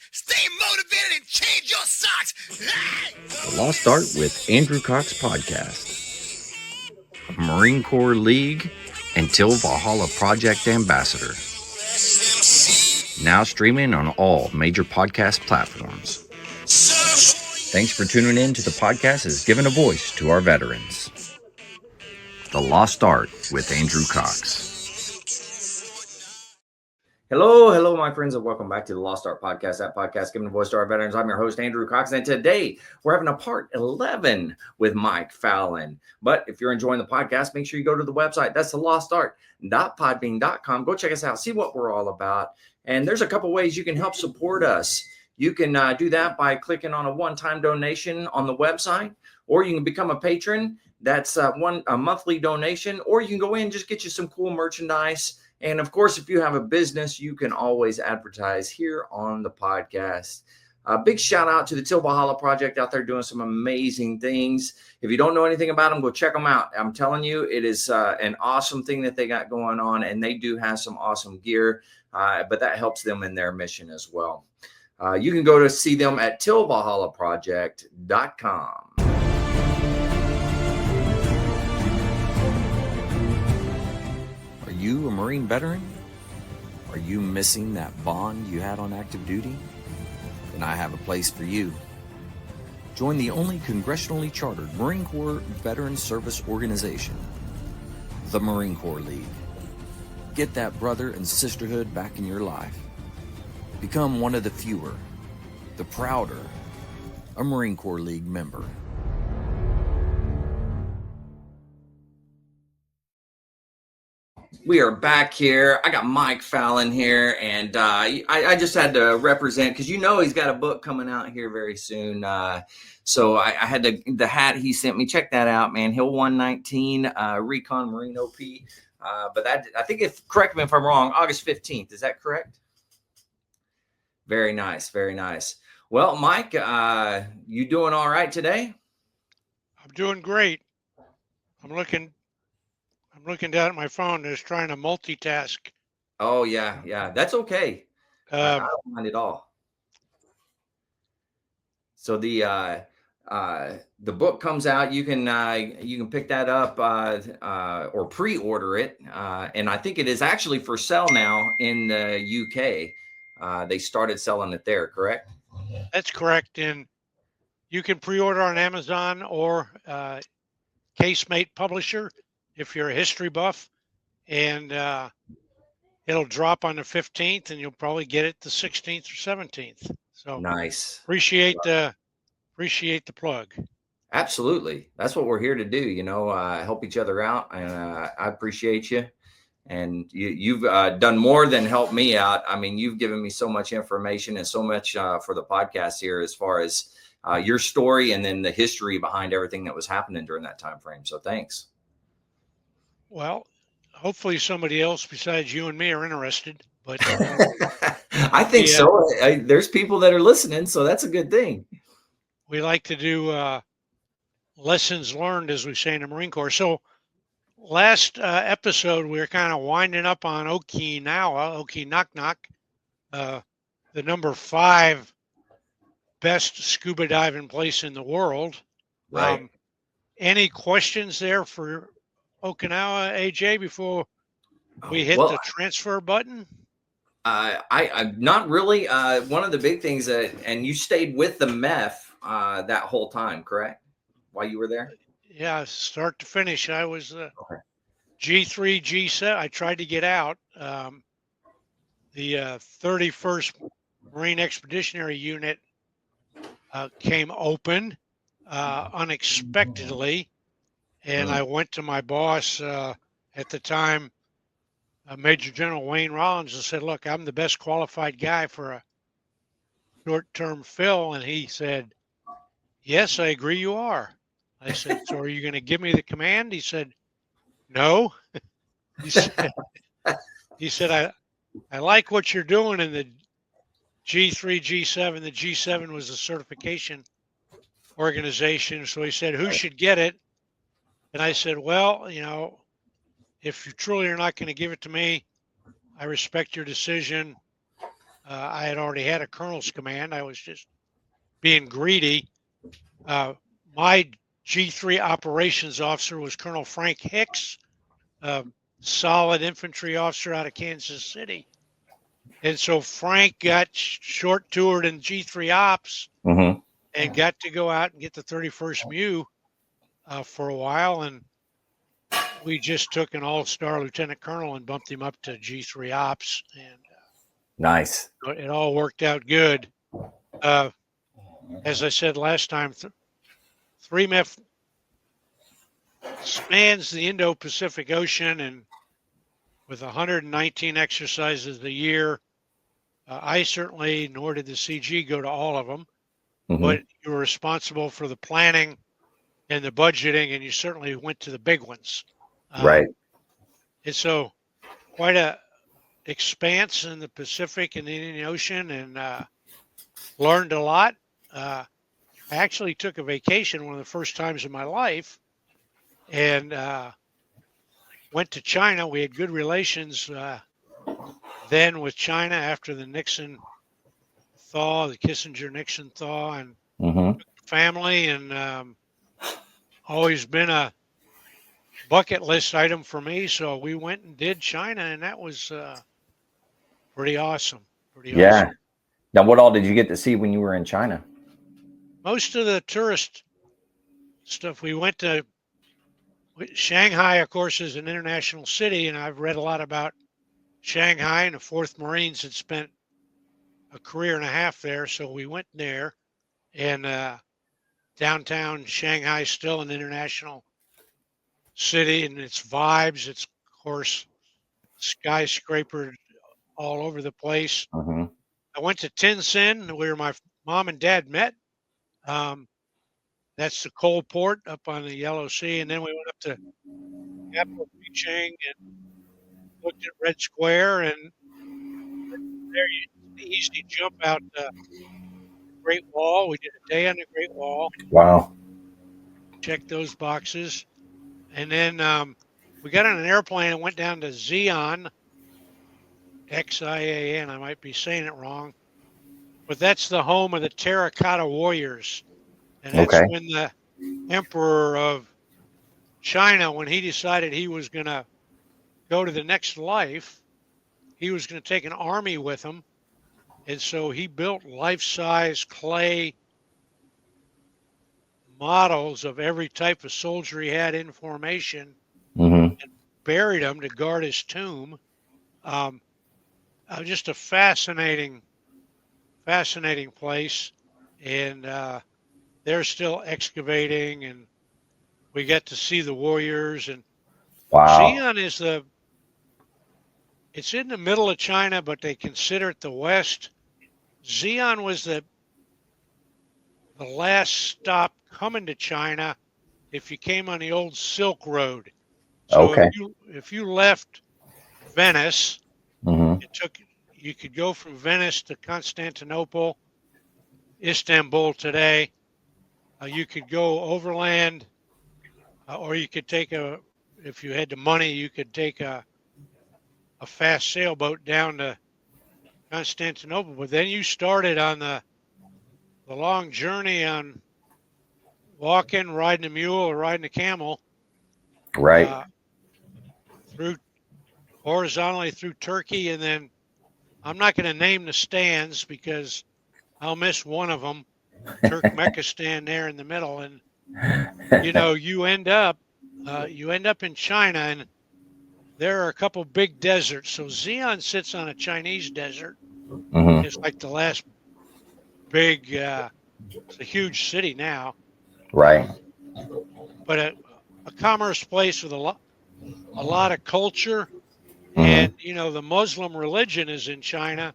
Stay motivated and change your socks. The Lost Art with Andrew Cox podcast. Marine Corps League and Till Valhalla Project Ambassador. Now streaming on all major podcast platforms. Thanks for tuning in to the podcast as giving a voice to our veterans. The Lost Art with Andrew Cox. Hello, my friends, and welcome back to the Lost Art Podcast, that podcast giving a voice to our veterans. I'm your host, Andrew Cox, and today we're having a part 11 with Mike Fallon. But if you're enjoying the podcast, make sure you go to the website. That's thelostart.podbean.com. Go check us out, see what we're all about. And there's a couple ways you can help support us. You can do that by clicking on a one-time donation on the website, or you can become a patron. That's a monthly donation, or you can go in and just get you some cool merchandise. And of course, if you have a business, you can always advertise here on the podcast. A big shout out to the Till Valhalla Project out there doing some amazing things. If you don't know anything about them, go check them out. I'm telling you, it is an awesome thing that they got going on, and they do have some awesome gear, but that helps them in their mission as well. You can go to see them at tillvalhallaproject.com. Are you a Marine veteran? Are you missing that bond you had on active duty? Then I have a place for you. Join the only congressionally chartered Marine Corps veteran service organization, the Marine Corps League. Get that brother and sisterhood back in your life. Become one of the fewer, the prouder, a Marine Corps League member. We are back here. I got Mike Fallon here, and I just had to represent, because he's got a book coming out here very soon. So I had the hat he sent me. Check that out, man. Hill 119, Recon Marine OP. But that, I think, correct me if I'm wrong, August 15th. Is that correct? Very nice, very nice. Well, Mike, you doing all right today? I'm doing great. I'm looking down at my phone, just trying to multitask. Oh yeah, that's okay. I don't mind at all. So the book comes out. You can pick that up or pre-order it, and I think it is actually for sale now in the UK. They started selling it there, correct? That's correct, and you can pre-order on Amazon or Casemate Publisher if you're a history buff, and it'll drop on the 15th, and you'll probably get it the 16th or 17th. So nice. Appreciate the plug. Absolutely, that's what we're here to do. Help each other out, and I appreciate you. And you've done more than help me out. I mean, you've given me so much information and so much for the podcast here, as far as your story and then the history behind everything that was happening during that time frame. So thanks. Well, hopefully somebody else besides you and me are interested. But I think so. There's people that are listening, so that's a good thing. We like to do lessons learned, as we say in the Marine Corps. So last episode, we were kind of winding up on Okinawa, the number 5 best scuba diving place in the world. Right. Any questions there for Okinawa, AJ, before we hit the transfer button? I not really. One of the big things and you stayed with the MEF that whole time, correct? While you were there? Yeah, start to finish. I was G3, G7. I tried to get out. The 31st Marine Expeditionary Unit came open unexpectedly, and I went to my boss at the time, Major General Wayne Rollins, and said, "Look, I'm the best qualified guy for a short-term fill," and he said, "Yes, I agree you are." I said, "So are you going to give me the command?" He said, "No." He said, I like what you're doing in the G3, G7. The G7 was a certification organization. So he said, "Who should get it?" And I said, "Well, if you truly are not going to give it to me, I respect your decision. I had already had a colonel's command. I was just being greedy. My G3 operations officer was Colonel Frank Hicks, a solid infantry officer out of Kansas City. And so Frank got short toured in G3 ops Mm-hmm. and got to go out and get the 31st MEU for a while. And we just took an all-star lieutenant colonel and bumped him up to G3 ops. And Nice. it all worked out good. As I said last time, 3MEF spans the Indo-Pacific Ocean, and with 119 exercises a year, I certainly, nor did the CG, go to all of them, Mm-hmm. but you were responsible for the planning and the budgeting, and you certainly went to the big ones. Right. And so quite a expanse in the Pacific and the Indian Ocean, and learned a lot. I actually took a vacation one of the first times in my life, and went to China. We had good relations then with China after the Nixon thaw, the Kissinger-Nixon thaw, and Mm-hmm. family, and always been a bucket list item for me. So we went and did China, and that was pretty awesome. Pretty Yeah. awesome. Now, what all did you get to see when you were in China? Most of the tourist stuff. We went to Shanghai, of course, is an international city, and I've read a lot about Shanghai, and the 4th Marines had spent a career and a half there. So we went there, and downtown Shanghai is still an international city, and its vibes. It's, of course, skyscraper all over the place. Mm-hmm. I went to Tientsin, where my mom and dad met. That's the coal port up on the Yellow Sea, and then we went up to capital Beijing and looked at Red Square, and there you easy jump out the Great Wall. We did a day on the Great Wall, Wow. checked those boxes, and then we got on an airplane and went down to Xi'an, Xian. I might be saying it wrong, but that's the home of the Terracotta Warriors, and that's Okay. when the Emperor of China, when he decided he was going to go to the next life, he was going to take an army with him. And so he built life-size clay models of every type of soldier he had in formation, Mm-hmm. and buried them to guard his tomb. Just a fascinating place. And they're still excavating, and we get to see the warriors. And Wow. Xi'an it's in the middle of China, but they consider it the West. Xi'an was the last stop coming to China if you came on the old Silk Road. So Okay. if you left Venice, Mm-hmm. you could go from Venice to Constantinople, Istanbul today. You could go overland, or you could take if you had the money, you could take a fast sailboat down to Constantinople. But then you started on the long journey on walking, riding a mule, or riding a camel, Right. through horizontally through Turkey, and then I'm not going to name the stands because I'll miss one of them, Turkmenistan there in the middle, and you end up in China, and there are a couple big deserts. So Xi'an sits on a Chinese desert. Mm-hmm. It's like the last big. It's a huge city now, Right. but a commerce place with a lot of culture. Mm-hmm. And the Muslim religion is in China,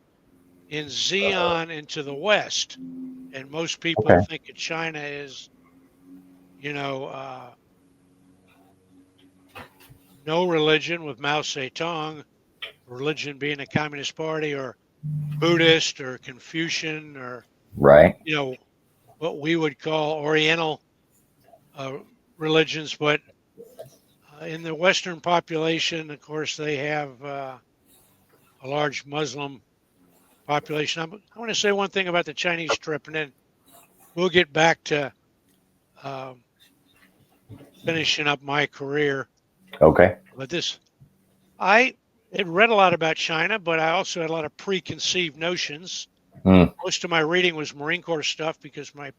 in Xi'an, and to the west. And most people Okay. think of China as, no religion, with Mao Zedong, religion being a Communist Party, or Buddhist, or Confucian, or Right. what we would call Oriental religions. But in the Western population, of course, they have a large Muslim population. I want to say one thing about the Chinese trip, and then we'll get back to um, finishing up my career. Okay. But I had read a lot about China, but I also had a lot of preconceived notions. Mm. Most of my reading was Marine Corps stuff because my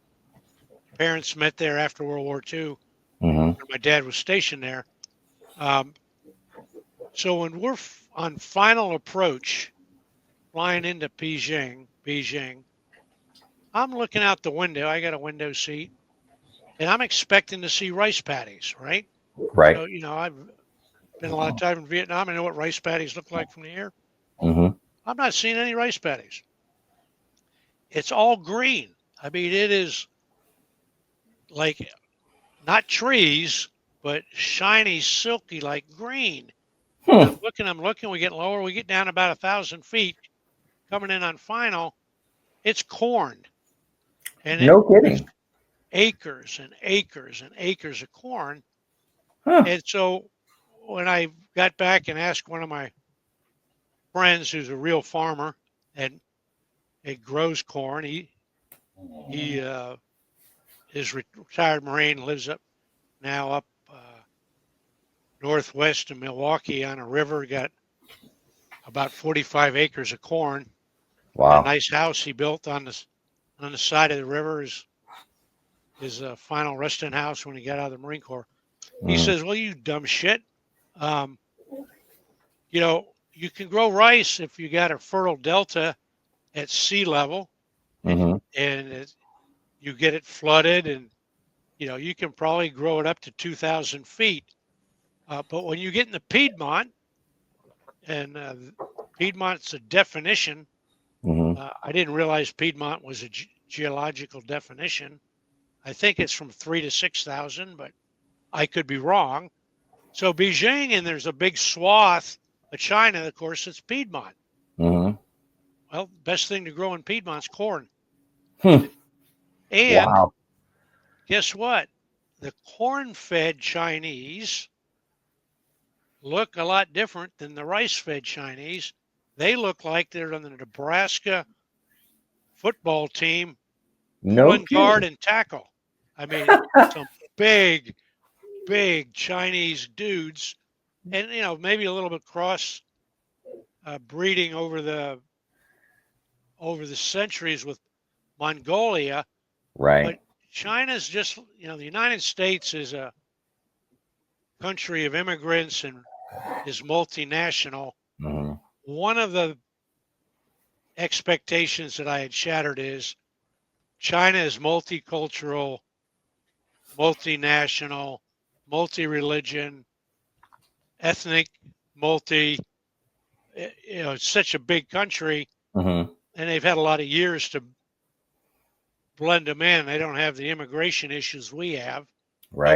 parents met there after World War II, Mm-hmm. when my dad was stationed there. Um, so when we're on final approach, flying into Beijing, I'm looking out the window. I got a window seat, and I'm expecting to see rice paddies, right? Right. So, I've been a lot of time in Vietnam. I know what rice paddies look like from the air. Mm-hmm. I'm not seeing any rice paddies. It's all green. I mean, it is like not trees, but shiny, silky, like green. And Hmm. I'm looking. We get lower. We get down about 1,000 feet. Coming in on final, it's corn, and No there's kidding. acres and acres and acres of corn. Huh. And so when I got back and asked one of my friends, who's a real farmer and it grows corn, he is retired Marine, lives up northwest of Milwaukee on a river, got about 45 acres of corn. A Wow. nice house he built on the side of the river is his final resting house when he got out of the Marine Corps. He Mm. says, "Well, you dumb shit. Um, you can grow rice if you got a fertile delta at sea level, and Mm-hmm. you get it flooded, and you can probably grow it up to 2,000 feet. But when you get in the Piedmont, and Piedmont's a definition. Mm-hmm. I didn't realize Piedmont was a geological definition. I think it's from 3 to 6,000, but I could be wrong. So Beijing, and there's a big swath of China, of course, it's Piedmont. Mm-hmm. Well, best thing to grow in Piedmont's corn. Hmm. And Wow. guess what? The corn-fed Chinese look a lot different than the rice-fed Chinese. They look like they're on the Nebraska football team No pulling guard kidding. and tackle. I mean, some big, big Chinese dudes, and maybe a little bit cross breeding over the centuries with Mongolia, but Right. China's just the United States is a country of immigrants and is multinational. Mm-hmm. One of the expectations that I had shattered is China is multicultural, multinational, multi-religion, ethnic, multi. It's such a big country, Mm-hmm. and they've had a lot of years to blend them in. They don't have the immigration issues we have. Right.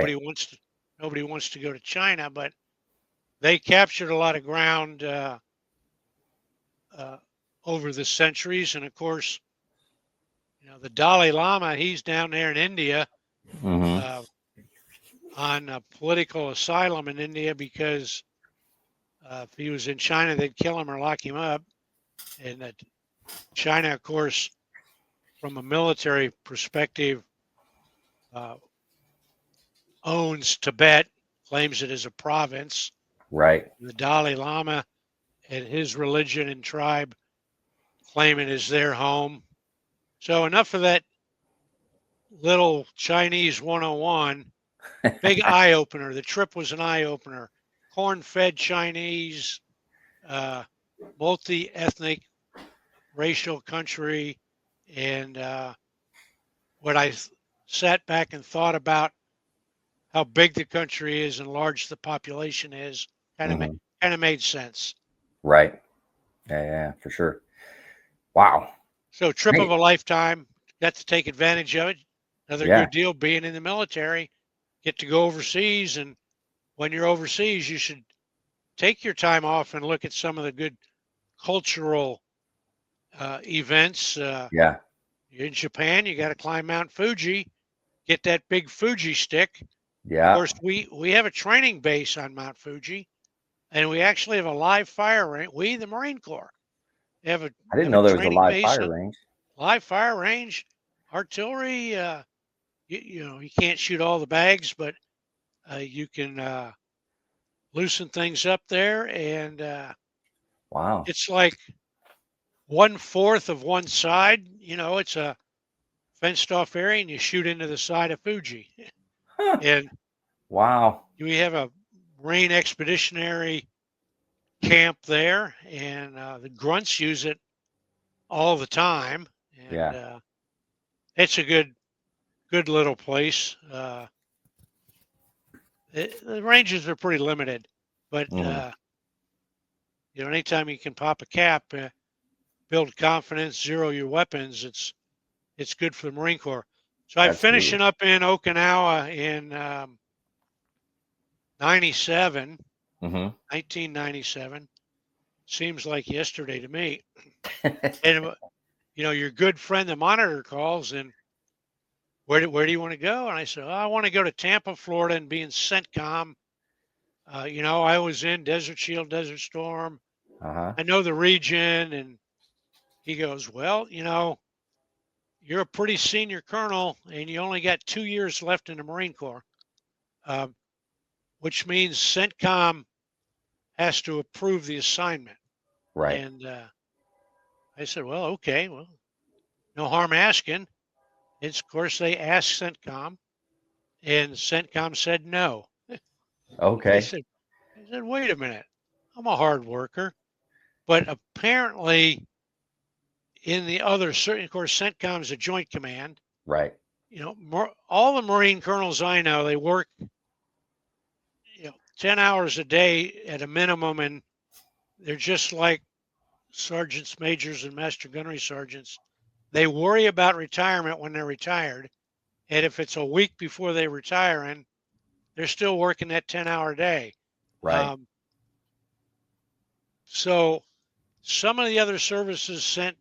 Nobody wants to go to China, but they captured a lot of ground uh, over the centuries. And of course, the Dalai Lama, he's down there in India Mm-hmm. uh, on political asylum in India because if he was in China, they'd kill him or lock him up. And China, of course, from a military perspective, uh, owns Tibet, claims it as a province. Right. The Dalai Lama and his religion and tribe claim it as their home. So enough of that little Chinese 101. Big eye opener. The trip was an eye opener. Corn fed Chinese, multi ethnic, racial country. And when I sat back and thought about how big the country is and large the population is, Mm-hmm. kind of made sense. Right. Yeah, for sure. Wow. So trip of Great. a lifetime. Got to take advantage of it. Another Yeah. good deal being in the military. Get to go overseas, and when you're overseas, you should take your time off and look at some of the good cultural events. Yeah. You're in Japan, you got to climb Mount Fuji, get that big Fuji stick. Of Yeah. course, we have a training base on Mount Fuji, and we actually have a live fire range. We, the Marine Corps, They have a I didn't know there was a training live base, fire range. live fire range, artillery. You can't shoot all the bags, but you can loosen things up there, and Wow. it's like 1/4 of one side. It's a fenced off area, and you shoot into the side of Fuji. Huh. And Wow. we have a Marine expeditionary camp there, and the grunts use it all the time. And Yeah. it's a good little place. The ranges are pretty limited, but Mhm. anytime you can pop a cap, build confidence, zero your weapons, it's good for the Marine Corps. So I'm Absolutely. finishing up in Okinawa in 97, Mhm. 1997. Seems like yesterday to me. And your good friend, the monitor, calls, and where do you want to go? And I said, I want to go to Tampa, Florida, and be in CENTCOM. I was in Desert Shield, Desert Storm. Uh-huh. I know the region. And he goes, well, you're a pretty senior colonel, and you only got 2 years left in the Marine Corps, um, which means CENTCOM has to approve the assignment. Right. And I said, well, okay, well, no harm asking. It's, of course, they asked CENTCOM, and CENTCOM said no. I Okay. said, wait a minute. I'm a hard worker. But apparently, in the other, certain, of course, CENTCOM is a joint command. Right. All the Marine colonels I know, they work 10 hours a day at a minimum, and they're just like sergeants, majors, and master gunnery sergeants. They worry about retirement when they're retired. And if it's a week before they retire, and they're still working that 10-hour day. Right. So some of the other services sent,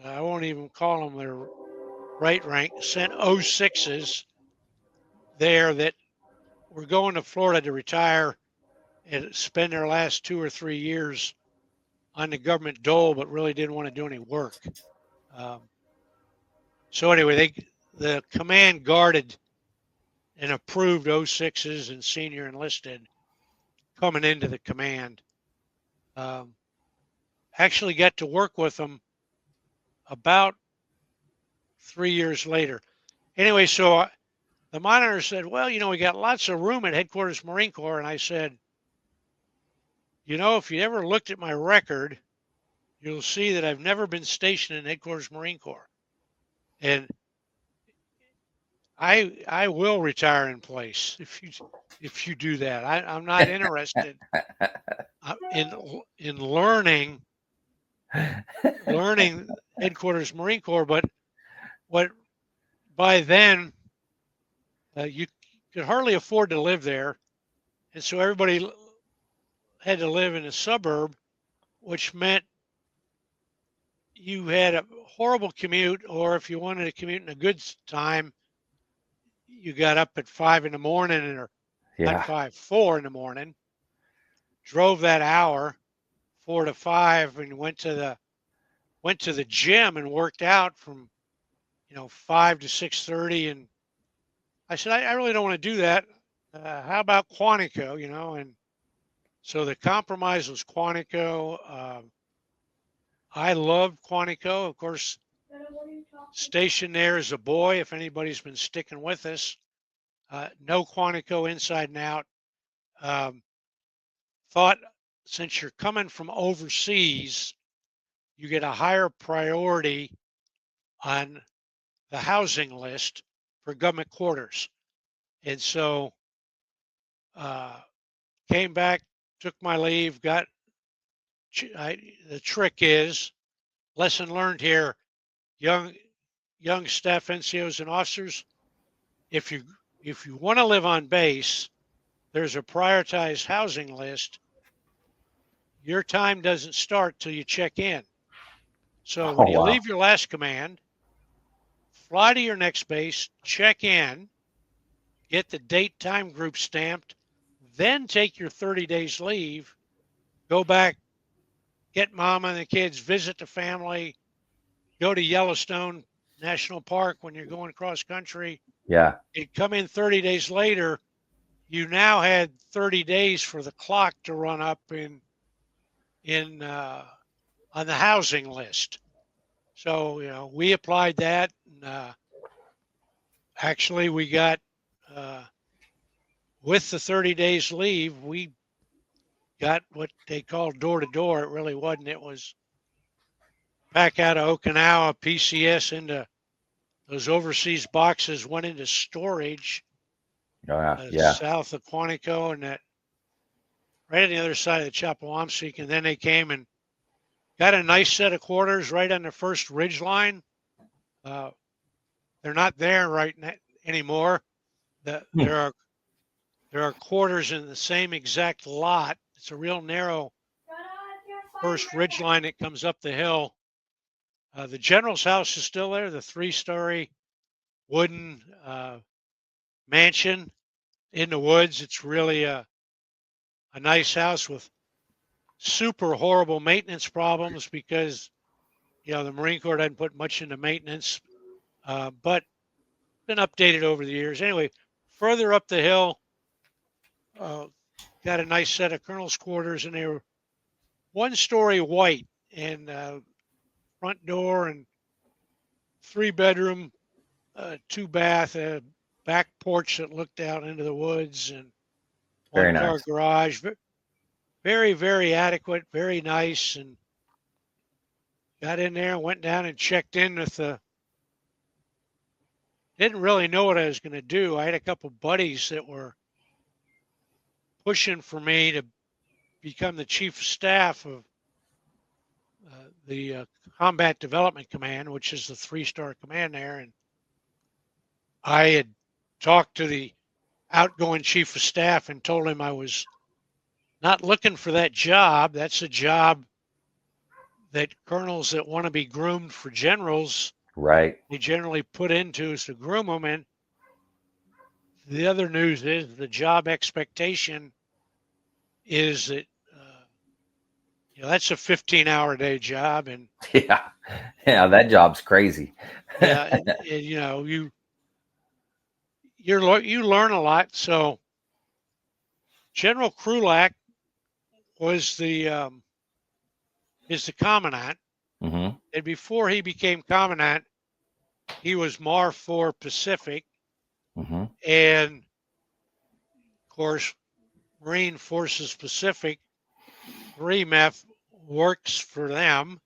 I won't even call them their right rank, sent 06s there that were going to Florida to retire and spend their last 2 or 3 years on the government dole, but really didn't want to do any work. So anyway, the command guarded and approved 06s and senior enlisted coming into the command. Actually got to work with them about 3 years later. Anyway, so the monitor said, well, we got lots of room at Headquarters Marine Corps. And I said, if you ever looked at my record, you'll see that I've never been stationed in Headquarters Marine Corps. And I will retire in place if you do that. I'm not interested in learning Headquarters Marine Corps, but what by then you could hardly afford to live there, and so everybody had to live in a suburb, which meant you had a horrible commute, or if you wanted to commute in a good time, you got up at 5 in the morning, or not Yeah. 5, 4 in the morning, drove that hour, 4 to 5, and went to the gym and worked out from 5 to 6:30. And I said, I really don't want to do that. How about Quantico? And so the compromise was Quantico. I loved Quantico, of course. Stationed there as a boy, if anybody's been sticking with us, know Quantico inside and out. Thought since you're coming from overseas, you get a higher priority on the housing list for government quarters. And so came back, took my leave, the trick is, lesson learned here, young staff NCOs and officers, if you want to live on base, there's a prioritized housing list. Your time doesn't start till you check in. So when Oh, you wow. leave your last command, fly to your next base, check in, get the date time group stamped, then take your 30 days leave, go back get mom and the kids, visit the family, go to Yellowstone National Park when you're going cross country. Yeah. You'd come in 30 days later. You now had 30 days for the clock to run up in on the housing list. So we applied that, and actually we got with the 30 days leave, we got what they call door to door. It really wasn't. It was back out of Okinawa, PCS into those overseas boxes went into storage Yeah. south of Quantico and that right on the other side of the Chapawamsek. And then they came and got a nice set of quarters right on the first ridge line. They're not there anymore. There are quarters in the same exact lot. It's a real narrow first ridge line that comes up the hill. The general's house is still there, the 3-story wooden mansion in the woods. It's really a nice house with super horrible maintenance problems because the Marine Corps doesn't put much into maintenance, but been updated over the years. Anyway, further up the hill, got a nice set of colonel's quarters, and they were 1-story white and front door and 3-bedroom, 2-bath, back porch that looked out into the woods, and Very 1-car nice. garage. Very, very adequate, very nice, and got in there and went down and checked in with didn't really know what I was going to do. I had a couple buddies that were pushing for me to become the chief of staff of the Combat Development Command, which is the 3-star command there. And I had talked to the outgoing chief of staff and told him I was not looking for that job. That's a job that colonels that want to be groomed for generals, Right. they generally put into is to groom them. And the other news is the job expectation is that that's a 15-hour-a-day job, and Yeah. Yeah. That job's crazy. and you learn a lot. So General Krulak was is the commandant, Hmm. and before he became commandant, he was Mar 4 Pacific, Hmm. and of course Marine Forces Pacific 3 MEF works for them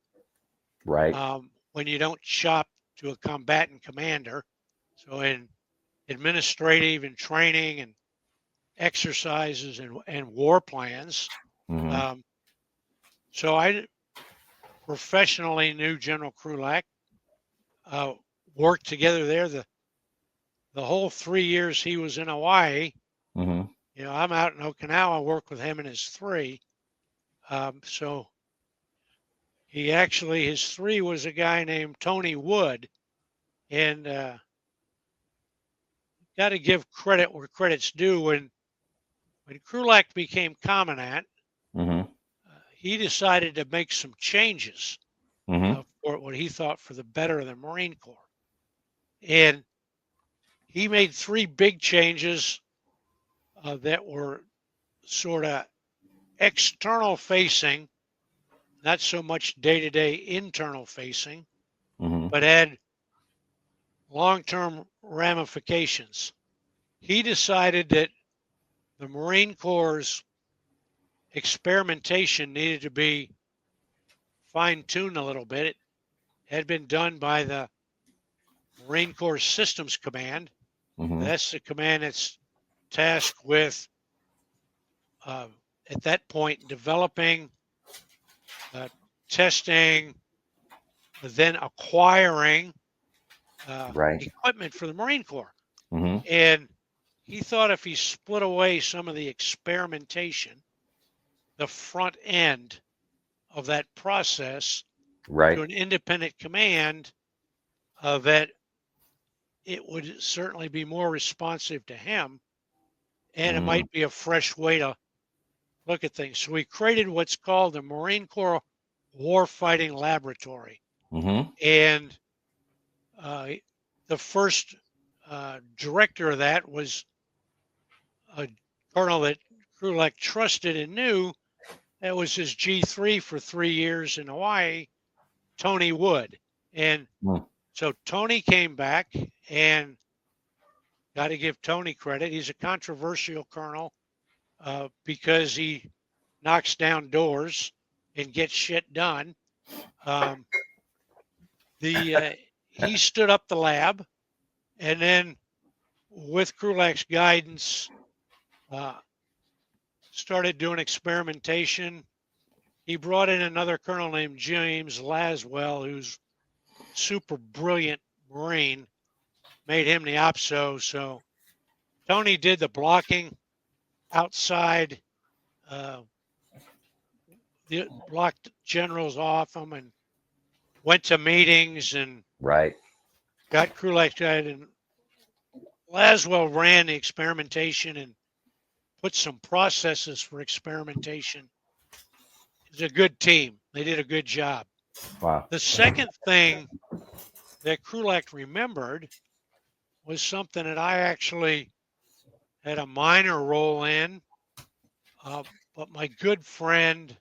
Right. when you don't shop to a combatant commander. So in administrative and training and exercises and war plans. Hmm. So I professionally knew General Krulak, worked together there the whole 3 years he was in Hawaii. Hmm. I'm out in Okinawa, work with him and his 3. So his 3 was a guy named Tony Wood, and got to give credit where credit's due. When Krulak became commandant, Hmm. he decided to make some changes Hmm. for what he thought for the better of the Marine Corps. And he made 3 big changes that were sort of external facing, not so much day-to-day internal facing, Hmm. but had long-term ramifications. He decided that the Marine Corps' experimentation needed to be fine-tuned a little bit. It had been done by the Marine Corps Systems Command. Hmm. That's the command that's tasked with, at that point, developing, testing, then acquiring Right. equipment for the Marine Corps. Hmm. And he thought if he split away some of the experimentation, the front end of that process, to Right. an independent command, that it would certainly be more responsive to him, and it Hmm. might be a fresh way to look at things. So we created what's called the Marine Corps warfighting laboratory. And the first director of that was a colonel that Krulak trusted and knew. That was his G3 for 3 years in Hawaii, Tony Wood. And so Tony came back, and got to give Tony credit. He's a controversial colonel because he knocks down doors and gets shit done. He stood up the lab, and then with Krulak's guidance, started doing experimentation. He brought in another colonel named James Laswell, who's super brilliant Marine, made him the OPSO. So Tony did the blocking outside, blocked generals off them, and went to meetings and got Krulak guided. And Laswell ran the experimentation and put some processes for experimentation. It's a good team. They did a good job. Wow. The second thing that Krulak remembered was something that I actually had a minor role in, but my good friend,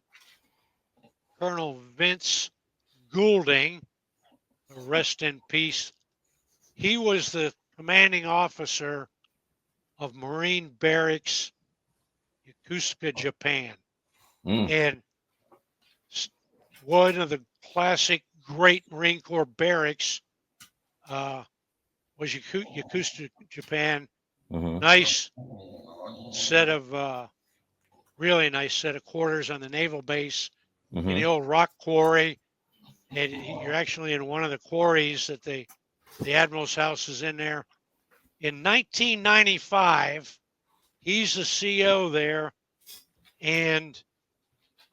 Colonel Vince Goulding, rest in peace, he was the commanding officer of Marine Barracks, Yokosuka, Japan. And one of the classic great Marine Corps barracks was Yokosuka, Japan. Nice set of, really nice set of quarters on the naval base in the old rock quarry. And you're actually in one of the quarries that the Admiral's house is in there. In 1995, he's the CO there, and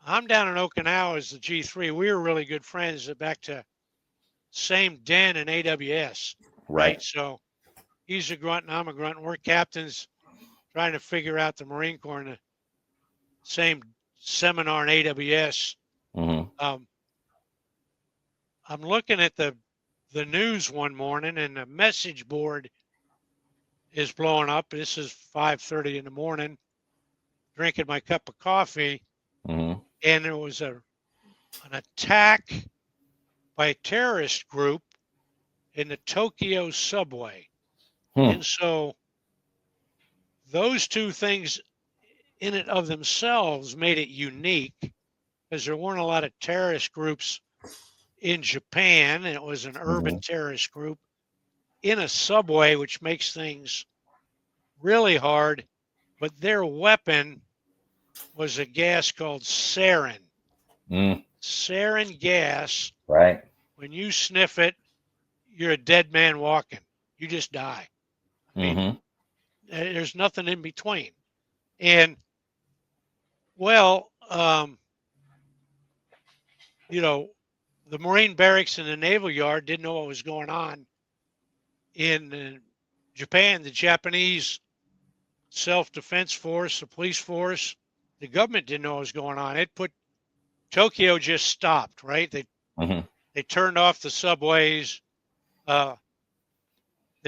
I'm down in Okinawa as the G3. We were really good friends back to same den in AWS, right? So he's a grunt and I'm a grunt. We're captains trying to figure out the Marine Corps in the same seminar in AWS. I'm looking at the news one morning, and the message board is blowing up. This is 5:30 in the morning, drinking my cup of coffee, and there was an attack by a terrorist group in the Tokyo subway. And so those two things in and of themselves made it unique, because there weren't a lot of terrorist groups in Japan, and it was an urban terrorist group in a subway, which makes things really hard. But their weapon was a gas called sarin. Sarin gas. Right. When you sniff it, you're a dead man walking. You just die. I mean, there's nothing in between. And, well, you know, the Marine barracks and the Naval Yard didn't know what was going on in Japan. The Japanese self-defense force, the police force, the government didn't know what was going on. Tokyo just stopped, right? They turned off the subways. The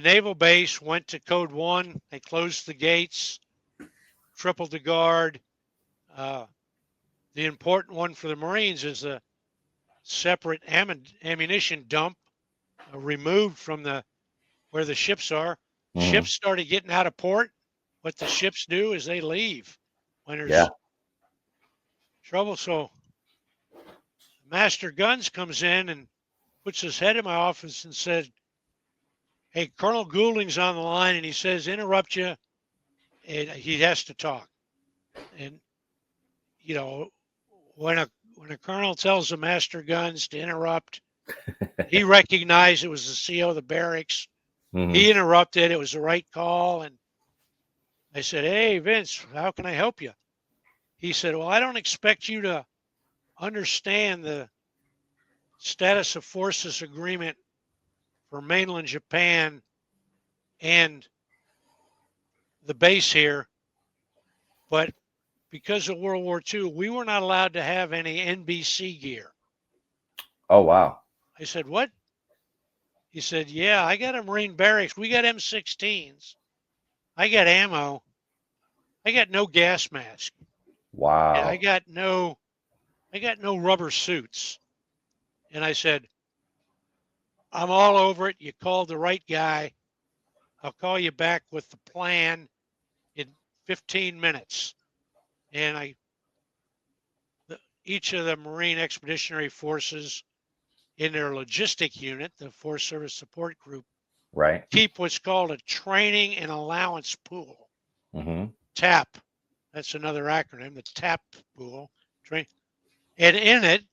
naval base went to Code 1. They closed the gates, tripled the guard. The important one for the Marines is a separate ammunition dump removed from where the ships are. Ships started getting out of port. What the ships do is they leave when there's trouble. So Master Guns comes in and puts his head in my office and said, "Hey, Colonel Goulding's on the line," and he says, "Interrupt you," and he has to talk. And, you know, when a colonel tells the Master Guns to interrupt, he recognized it was the CO of the barracks. He interrupted. It was the right call. And I said, "Hey, Vince, how can I help you?" He said, "Well, I don't expect you to understand the status of forces agreement for mainland Japan and the base here, but because of World War II, we were not allowed to have any NBC gear. Oh, wow. I said, what? He said, yeah, I got a Marine barracks. We got M16s. I got ammo. I got no gas mask. And Wow. I got no rubber suits. And I said, I'm all over it. You called the right guy. I'll call you back with the plan in 15 minutes. And each of the Marine Expeditionary Forces in their logistic unit, the Force Service Support Group, Right. keep what's called a training and allowance pool, Mm-hmm. TAP. That's another acronym, the TAP pool. And in it,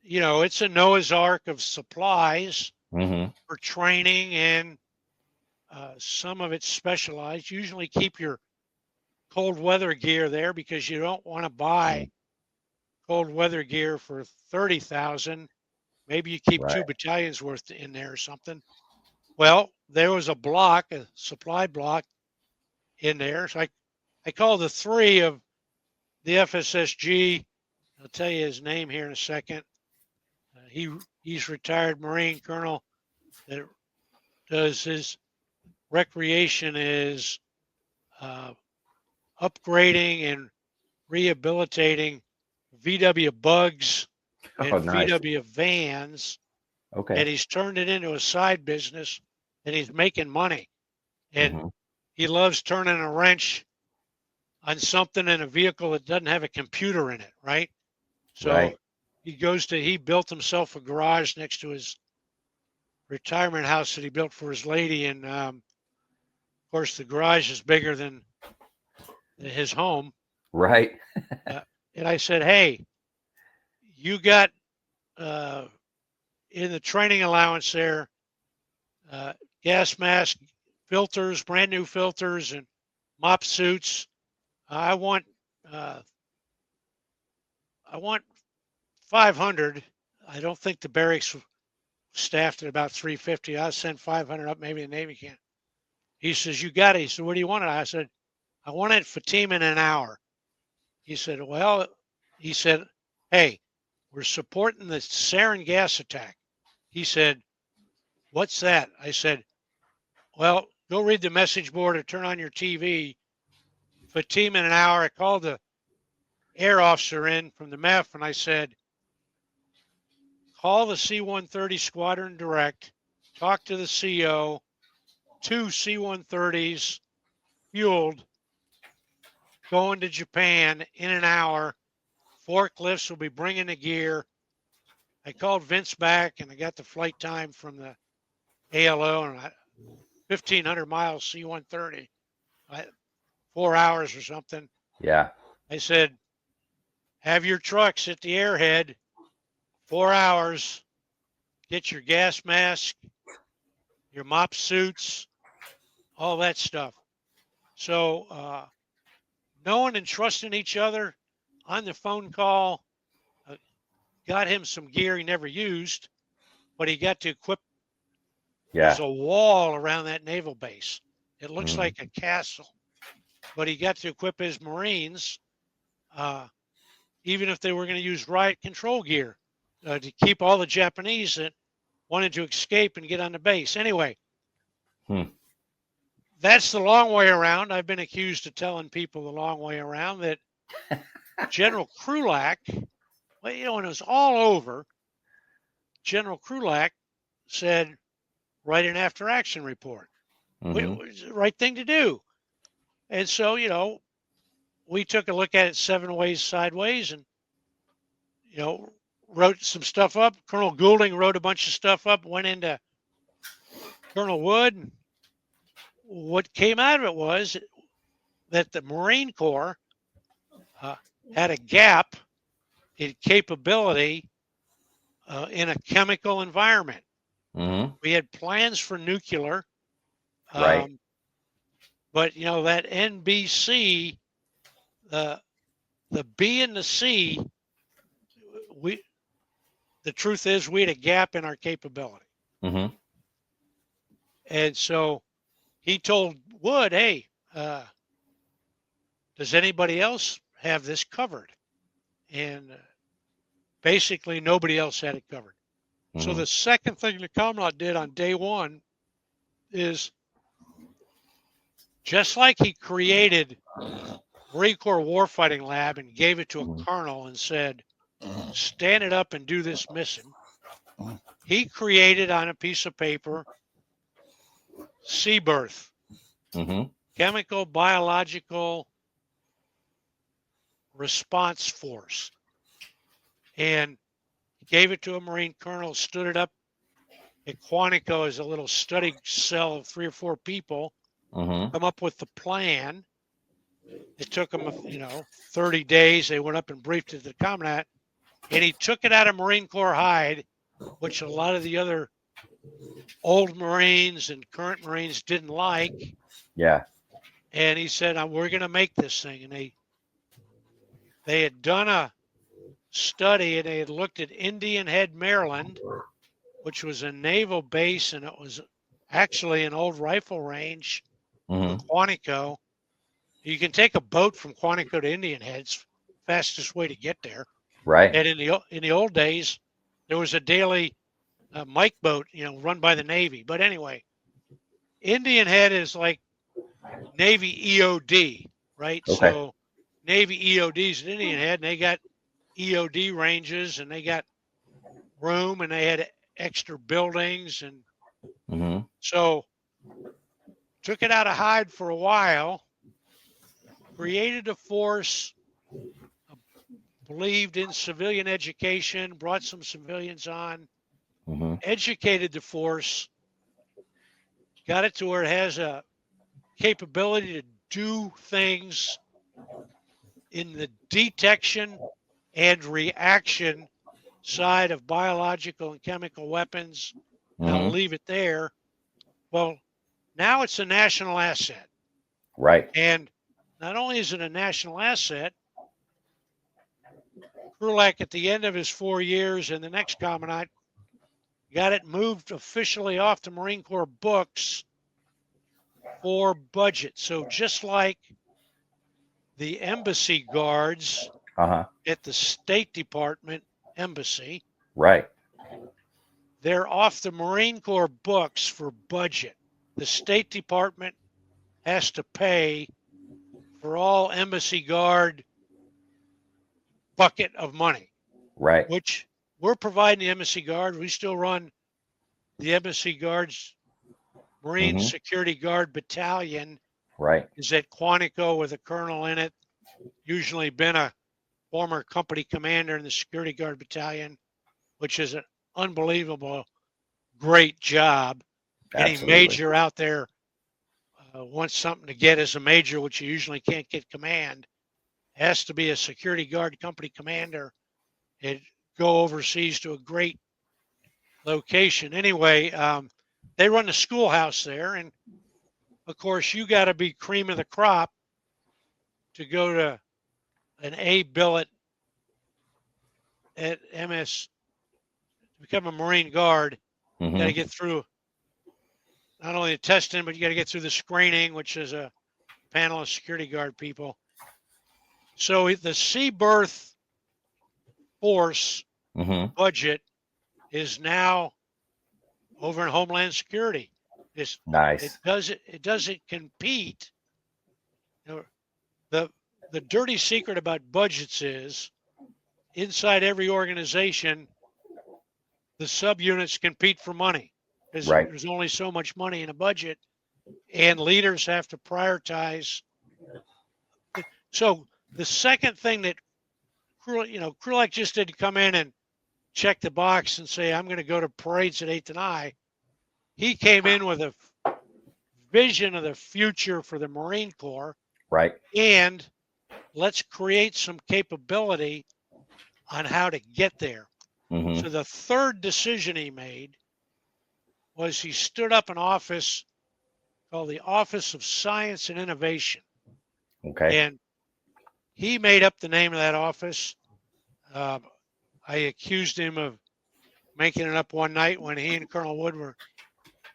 it's a Noah's Ark of supplies Mm-hmm. for training, and some of it's specialized. Usually keep your cold weather gear there because you don't want to buy cold weather gear for 30,000. Maybe you keep Right. 2 battalions worth in there or something. Well, there was a supply block in there. So I called the 3 of the FSSG. I'll tell you his name here in a second. He's retired Marine colonel that does his recreation is upgrading and rehabilitating VW bugs Oh, and nice. VW vans, Okay. and he's turned it into a side business, and he's making money. And Mm-hmm. he loves turning a wrench on something in a vehicle that doesn't have a computer in it, right? So Right. he built himself a garage next to his retirement house that he built for his lady, and of course the garage is bigger than his home. Right. Uh, and I said, hey, you got uh, in the training allowance there, uh, gas mask, filters, brand new filters, and mop suits. I want uh, I want 500. I don't think the barracks staffed at about 350. I'll send 500 up. Maybe the Navy can. He says, you got it. He said, what do you want? I said, I want it for team in an hour. He said, well, he said, hey, we're supporting the sarin gas attack. He said, what's that? I said, well, go read the message board or turn on your TV. Fatima in an hour. I called the air officer in from the MEF and I said, call the C-130 squadron direct, talk to the CO, 2 C-130s fueled, going to Japan in an hour. Forklifts will be bringing the gear. I called Vince back and I got the flight time from the ALO and 1,500 miles C-130, 4 hours or something. Yeah. I said, have your trucks at the airhead, 4 hours, get your gas mask, your mop suits, all that stuff. So knowing and trusting each other on the phone call, got him some gear he never used, but he got to equip. Yeah. There's a wall around that naval base. It looks Mhm. like a castle, but he got to equip his Marines, even if they were going to use riot control gear to keep all the Japanese that wanted to escape and get on the base. Anyway, that's the long way around. I've been accused of telling people the long way around that General Krulak, well, when it was all over, General Krulak said, write an after action report. Mhm. It's the right thing to do. And so, we took a look at it 7 ways sideways and, wrote some stuff up. Colonel Goulding wrote a bunch of stuff up, went into Colonel Wood. What came out of it was that the Marine Corps had a gap in capability in a chemical environment. Mhm. We had plans for nuclear, Right. but that NBC, the B and the C, the truth is we had a gap in our capability, Mhm. and so he told Wood, "Hey, does anybody else have this covered?" And basically, nobody else had it covered. So the second thing the Commandant did on day one is, just like he created Marine Corps Warfighting Lab and gave it to a colonel and said, stand it up and do this mission, he created on a piece of paper CBIRTH, Chemical Biological Response Force, and gave it to a Marine colonel, stood it up at Quantico as a little study cell of 3 or 4 people, come up with the plan. It took them, 30 days. They went up and briefed it to the Commandant, and he took it out of Marine Corps hide, which a lot of the other old Marines and current Marines didn't like. Yeah. And he said, we're going to make this thing. And they had done a study, and they had looked at Indian Head, Maryland, which was a naval base, and it was actually an old rifle range for Quantico. You can take a boat from Quantico to Indian Head's fastest way to get there. Right. And in the old days, there was a daily Mike boat, run by the Navy. But anyway, Indian Head is like Navy EOD, right? Okay. So Navy EOD's at Indian Head, and they got EOD ranges, and they got room, and they had extra buildings, and so took it out of hide for a while, created a force, believed in civilian education, brought some civilians on, educated the force, got it to where it has a capability to do things in the detection and reaction side of biological and chemical weapons. I'll leave it there. Well, now it's a national asset. Right. And not only is it a national asset, Krulak, at the end of his 4 years and the next Commandant, got it moved officially off the Marine Corps books for budget. So just like the embassy guards at the State Department embassy, right, they're off the Marine Corps books for budget. The State Department has to pay for all embassy guard bucket of money, right, which we're providing the embassy guard. We still run the embassy guards Marine Security Guard Battalion. Right. Is at Quantico with a colonel in it, usually been a former company commander in the Security Guard Battalion, which is an unbelievable, great job. Absolutely. Any major out there wants something to get as a major, which you usually can't get command, has to be a security guard company commander and go overseas to a great location. Anyway, they run the schoolhouse there, and of course you got to be cream of the crop to go to an A billet at MS, to become a Marine Guard. You got to get through not only the testing, but you got to get through the screening, which is a panel of security guard people. So the CBIRTH force budget is now over in Homeland Security. Nice. It doesn't compete. The dirty secret about budgets is inside every organization, the subunits compete for money. Because there's only so much money in a budget, and leaders have to prioritize. So the second thing that Krulak just didn't come in and check the box and say, I'm going to go to parades at 8th and I. He came in with a vision of the future for the Marine Corps. Right. And let's create some capability on how to get there. So the third decision he made was he stood up an office called the Office of Science and Innovation. Okay. And he made up the name of that office. I accused him of making it up one night when he and Colonel Wood were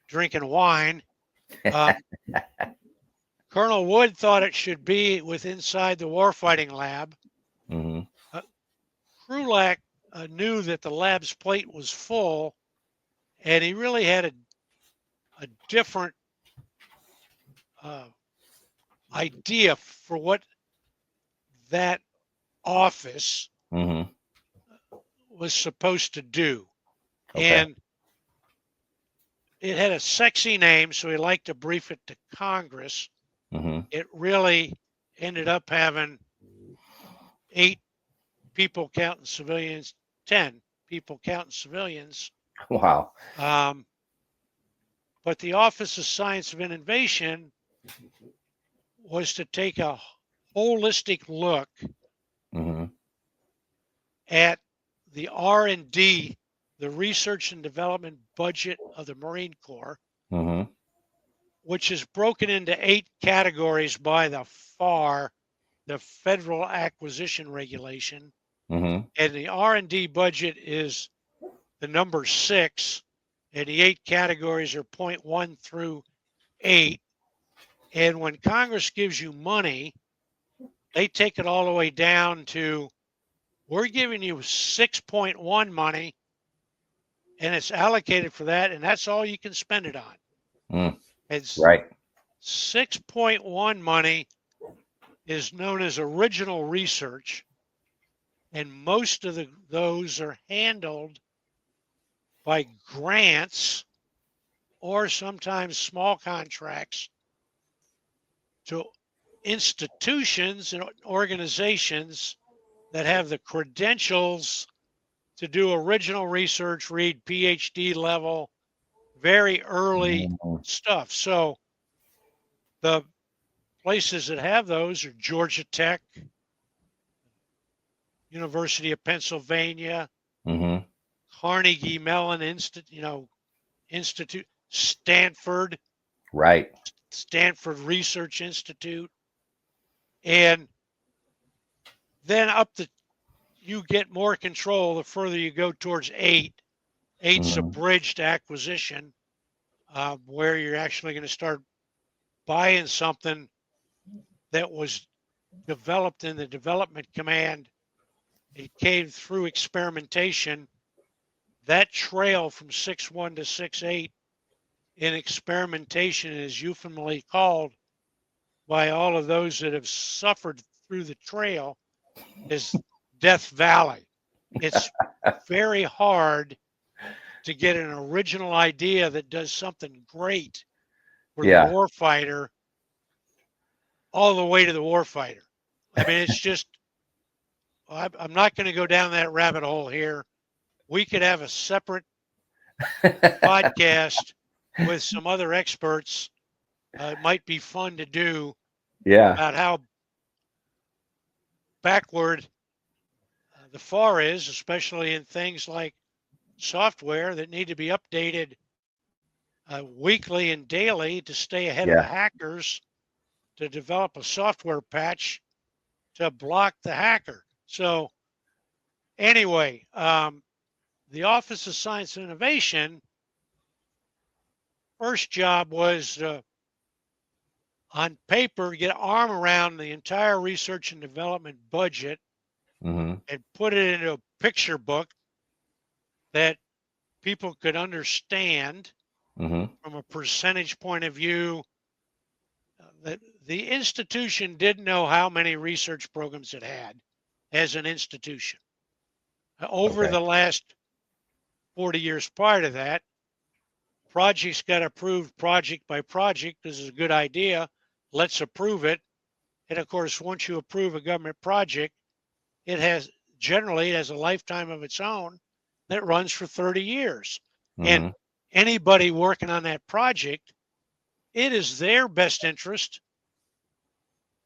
drinking wine. Colonel Wood thought it should be inside the warfighting lab. Krulak knew that the lab's plate was full And he really had a different idea for what that office was supposed to do. Okay. And it had a sexy name, so he liked to brief it to Congress. It really ended up having 8 people counting civilians, 10 people counting civilians. Wow. But the Office of Science of Innovation was to take a holistic look at the R&D, the research and development budget of the Marine Corps, which is broken into 8 categories by the FAR, the Federal Acquisition Regulation. And the R&D budget is the number 6, and the 8 categories are 0.1 through 8. And when Congress gives you money, they take it all the way down to, we're giving you 6.1 money, and it's allocated for that, and that's all you can spend it on. It's Right. 6.1 money is known as original research, and most of those are handled by grants or sometimes small contracts to institutions and organizations that have the credentials to do original research, read PhD level, very early stuff. So the places that have those are Georgia Tech, University of Pennsylvania, Carnegie Mellon Institute, Stanford, Right. Stanford Research Institute, and then you get more control the further you go towards 8. 8's a bridged acquisition, where you're actually going to start buying something that was developed in the development command. It came through experimentation. That trail from 6.1 to 6.8 in experimentation is euphemistically called by all of those that have suffered through the trail is Death Valley. It's very hard to get an original idea that does something great for the warfighter all the way to the warfighter. I mean, it's just, I'm not going to go down that rabbit hole here. We could have a separate podcast with some other experts. It might be fun to do about how backward the FAR is, especially in things like software that need to be updated weekly and daily to stay ahead of the hackers, to develop a software patch to block the hacker. So anyway, the Office of Science and Innovation, first job was on paper, get an arm around the entire research and development budget and put it into a picture book that people could understand from a percentage point of view. That the institution didn't know how many research programs it had as an institution. Over the last 40 years prior to that, projects got approved project by project. This is a good idea. Let's approve it. And of course, once you approve a government project, it has a lifetime of its own that runs for 30 years. And anybody working on that project, it is their best interest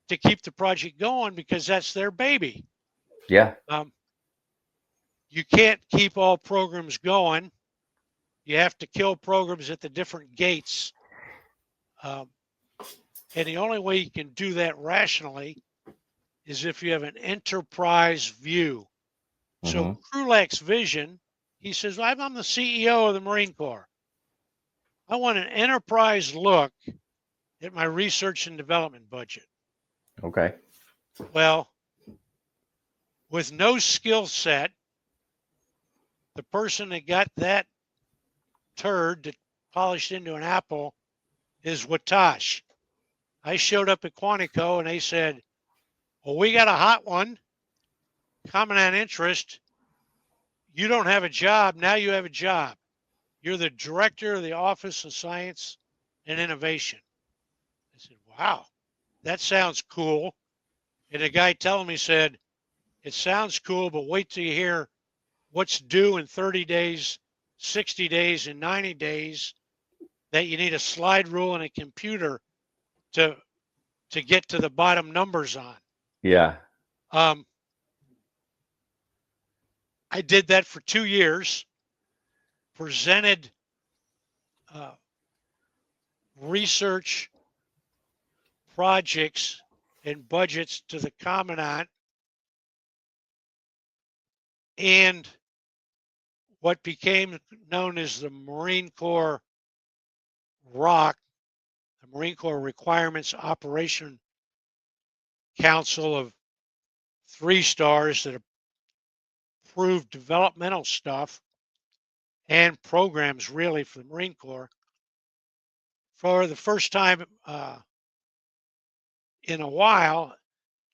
to keep the project going because that's their baby. Yeah. You can't keep all programs going. You have to kill programs at the different gates. And the only way you can do that rationally is if you have an enterprise view. So Krulak's vision, he says, I'm the CEO of the Marine Corps. I want an enterprise look at my research and development budget. Okay. Well, with no skill set, the person that got that turd that polished into an apple is Watash. I showed up at Quantico and they said, well, we got a hot one, Commandant interest. You don't have a job. Now you have a job. You're the director of the Office of Science and Innovation. I said, wow, that sounds cool. And the guy telling me said, it sounds cool, but wait till you hear what's due in 30 days, 60 days, and 90 days that you need a slide rule and a computer to get to the bottom numbers on. Yeah. I did that for 2 years, presented research projects and budgets to the Commandant, and what became known as the Marine Corps ROC, the Marine Corps Requirements Operation Council of 3 stars that approved developmental stuff and programs really for the Marine Corps. For the first time in a while,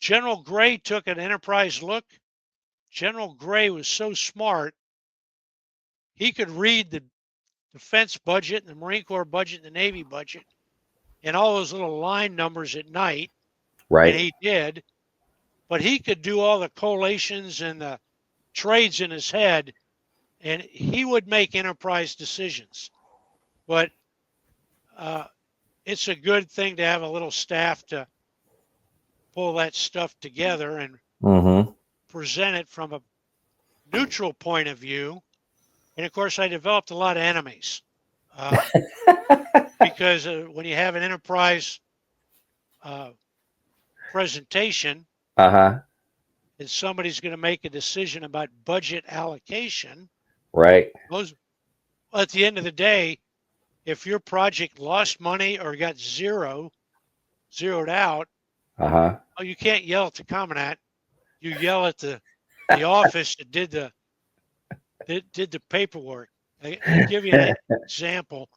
General Gray took an enterprise look. General Gray was so smart, he could read the defense budget and the Marine Corps budget and the Navy budget and all those little line numbers at night. Right. And he did. But he could do all the collations and the trades in his head, and he would make enterprise decisions. But it's a good thing to have a little staff to pull that stuff together and Mm-hmm. present it from a neutral point of view. And of course, I developed a lot of enemies because when you have an enterprise presentation Uh-huh. and somebody's going to make a decision about budget allocation, Right. those, at the end of the day, if your project lost money or got zeroed out, Uh-huh. oh, you can't yell at the Commandant. You yell at the office that did the paperwork. I'll give you an example.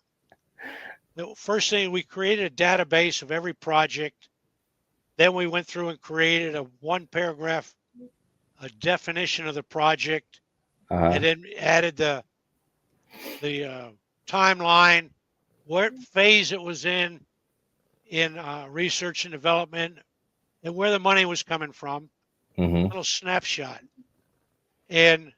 The first thing, we created a database of every project. Then we went through and created a 1-paragraph a definition of the project, Uh-huh. and then added the timeline, what phase it was in research and development, and where the money was coming from. Mm-hmm. Little snapshot. And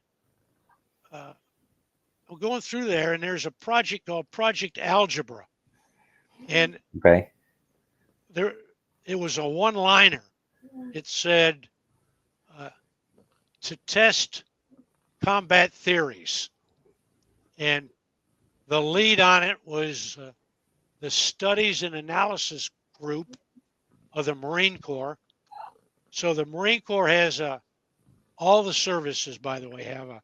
I'm going through there, and there's a project called Project Algebra. And Okay. it was a one-liner. It said, to test combat theories. And the lead on it was the Studies and Analysis Group of the Marine Corps. So the Marine Corps has all the services, by the way, have a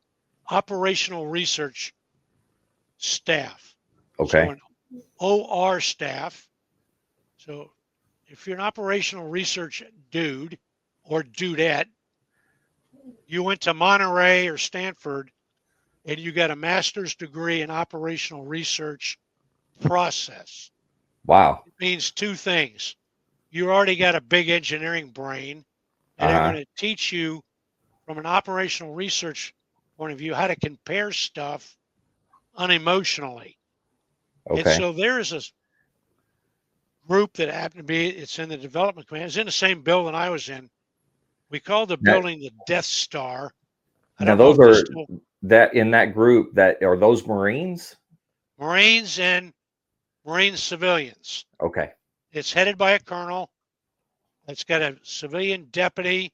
operational research staff. Okay. So an OR staff. So if you're an operational research dude or dudette, you went to Monterey or Stanford and you got a master's degree in operational research process. Wow. It means 2 things. You already got a big engineering brain, and they're Uh-huh. going to teach you from an operational research point of view how to compare stuff unemotionally. And Okay. so there is a group that happened to be, it's in the development command. It's in the same building I was in. We called the Now- building the Death Star. I Now don't know those if this are still- that in that group that are those Marines? Marines and Marine civilians. Okay. It's headed by a colonel that's got a civilian deputy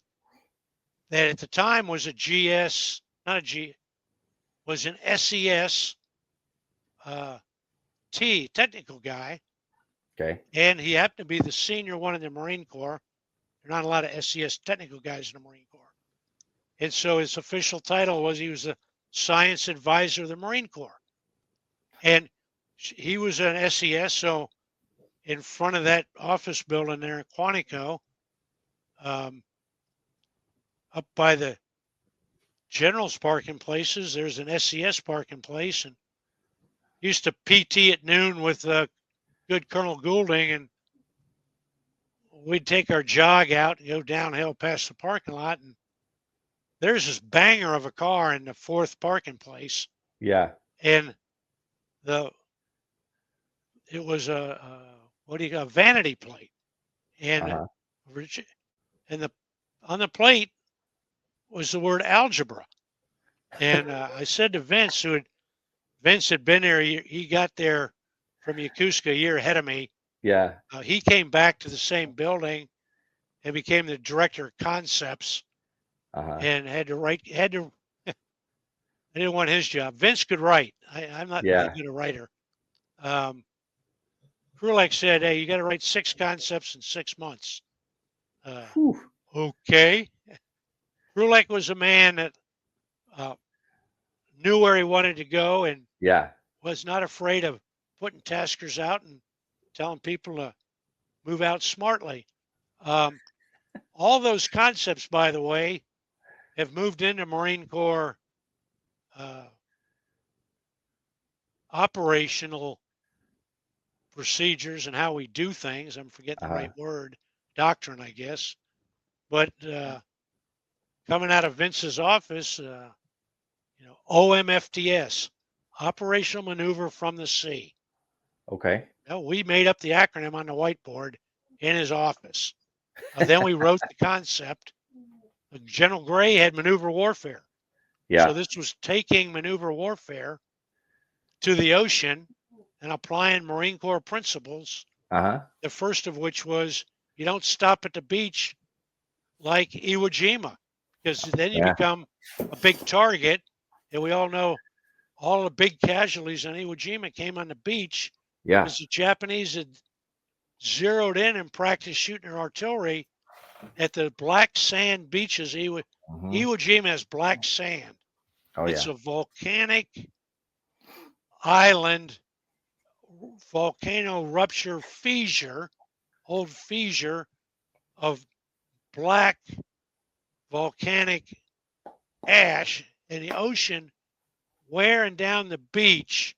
that at the time was a GS, not a G, was an SES T, technical guy. Okay. And he happened to be the senior one in the Marine Corps. There are not a lot of SES technical guys in the Marine Corps. And so his official title was he was the science advisor of the Marine Corps. And he was an SES, so in front of that office building there in Quantico, up by the general's parking places, there's an SES parking place, and used to PT at noon with good Colonel Goulding, and we'd take our jog out and go downhill past the parking lot, and there's this banger of a car in the fourth parking place, Yeah. and it was a vanity plate, and Uh-huh. and on the plate was the word algebra, and I said to Vince, Vince had been there, he got there from Yokosuka a year ahead of me. Yeah. He came back to the same building and became the director of concepts, Uh-huh. and had to. I didn't want his job. Vince could write. I'm not Yeah. that good a writer. Krulak said, "Hey, you got to write 6 concepts in 6 months." Whew. Okay. Krulak was a man that knew where he wanted to go and Yeah. was not afraid of putting taskers out and telling people to move out smartly. All those concepts, by the way, have moved into Marine Corps operational procedures and how we do things. I'm forgetting the Uh-huh. right word, doctrine, I guess. But coming out of Vince's office, OMFTS, Operational Maneuver from the Sea. Okay. Well, we made up the acronym on the whiteboard in his office. Then we wrote the concept. General Gray had maneuver warfare. Yeah. So this was taking maneuver warfare to the ocean and applying Marine Corps principles, Uh-huh. the first of which was you don't stop at the beach like Iwo Jima, because then you Yeah. become a big target. And we all know all the big casualties on Iwo Jima came on the beach Yeah. because the Japanese had zeroed in and practiced shooting their artillery at the black sand beaches. Iwo Jima has black sand. Oh, It's yeah. a volcanic island, volcano rupture fissure, old fissure of black volcanic ash in the ocean wearing down the beach.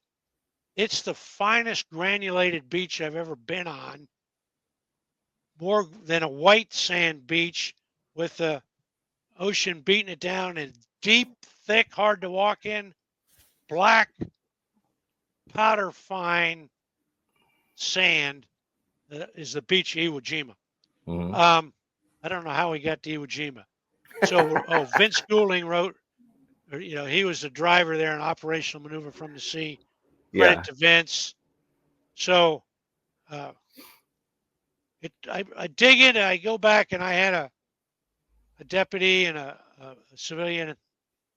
It's the finest granulated beach I've ever been on, more than a white sand beach with the ocean beating it down, and deep, thick, hard to walk in, black, powder fine sand that is the beach of Iwo Jima. Mhm. I don't know how we got to Iwo Jima. So, Vince Goulding wrote, he was the driver there in Operational Maneuver from the Sea. Credit Yeah. to Vince. So, I dig in, I go back, and I had a deputy and a civilian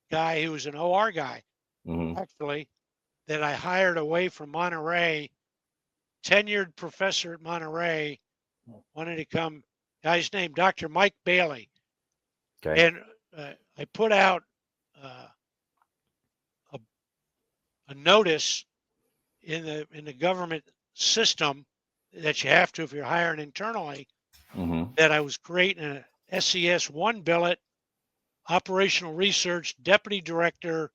guy who was an OR guy, Mhm. actually, that I hired away from Monterey, tenured professor at Monterey, wanted to come. Guy's name, Dr. Mike Bailey. Okay. And I put out a notice in the government system that you have to if you're hiring internally, Mhm. that I was creating a SES 1 billet, operational research, deputy director,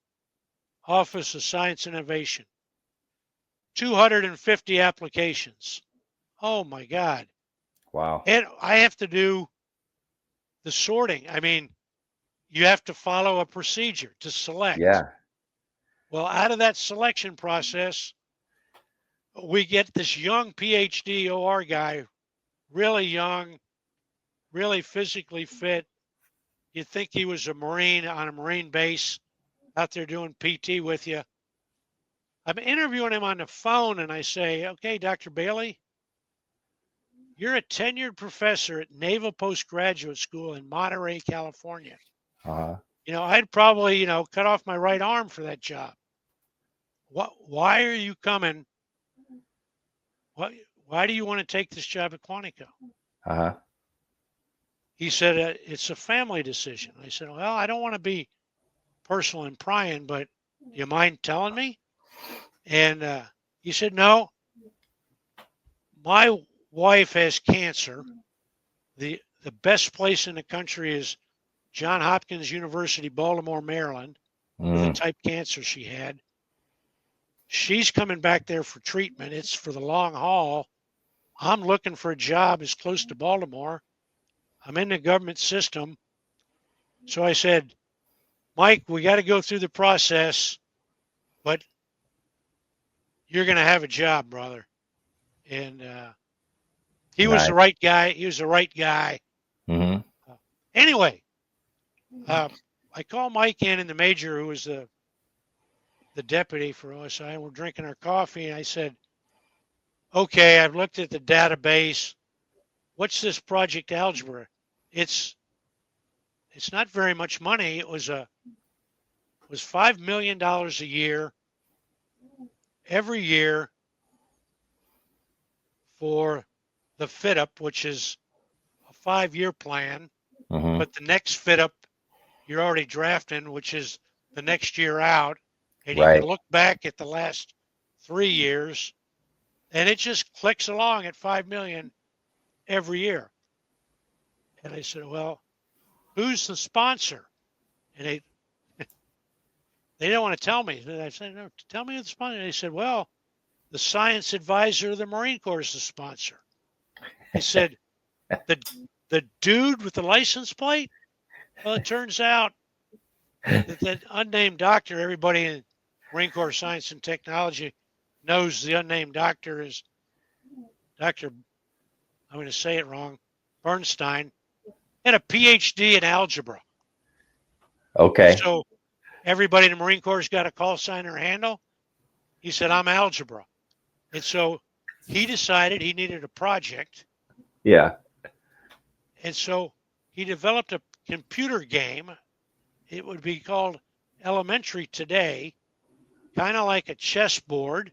Office of Science and Innovation. 250 applications. Oh my God. Wow. And I have to do the sorting. I mean, you have to follow a procedure to select. Yeah. Well, out of that selection process, we get this young PhD OR guy, really young, really physically fit. You'd think he was a Marine on a Marine base out there doing PT with you. I'm interviewing him on the phone, and I say, okay, Dr. Bailey, you're a tenured professor at Naval Postgraduate School in Monterey, California. Uh-huh. I'd probably, cut off my right arm for that job. Why are you coming? Why do you want to take this job at Quantico? Uh-huh. He said, it's a family decision. I said, well, I don't want to be personal and prying, but do you mind telling me? And he said, no, my wife has cancer. The best place in the country is Johns Hopkins University, Baltimore, Maryland, for the Mm. type cancer she had. She's coming back there for treatment. It's for the long haul. I'm looking for a job as close to Baltimore. I'm in the government system. So I said, Mike, we got to go through the process, but you're going to have a job, brother. And he was the Nice. right guy. He was the right guy. Mm-hmm. Anyway, I called Mike in and the major, who was the deputy for OSI, and we're drinking our coffee. And I said, okay, I've looked at the database. What's this Project Algebra? It's not very much money. It was $5 million a year, every year, for the fit up, which is a 5-year plan. Mm-hmm. But the next fit up you're already drafting, which is the next year out, and you Right. can look back at the last 3 years, and it just clicks along at $5 million every year. And I said, well, who's the sponsor? And they don't want to tell me. I said, no, tell me who the sponsor. And they said, well, the science advisor of the Marine Corps is the sponsor. I said, the dude with the license plate? Well, it turns out that unnamed doctor, everybody in Marine Corps Science and Technology knows the unnamed doctor is Dr. I'm going to say it wrong, Bernstein, had a PhD in algebra. Okay. So everybody in the Marine Corps has got a call sign or handle. He said, I'm algebra. And so he decided he needed a project. Yeah. And so he developed a computer game. It would be called Elementary today, kind of like a chessboard,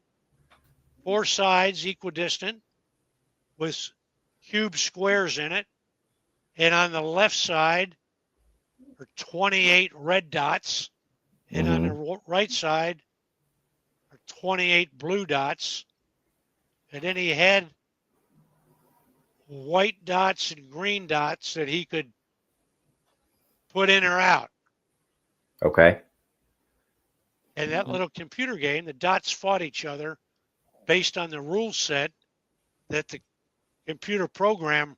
4 sides equidistant with cube squares in it. And on the left side are 28 red dots. And on the right side are 28 blue dots. And then he had white dots and green dots that he could put in or out. Okay. And that little computer game, the dots fought each other based on the rule set that the computer program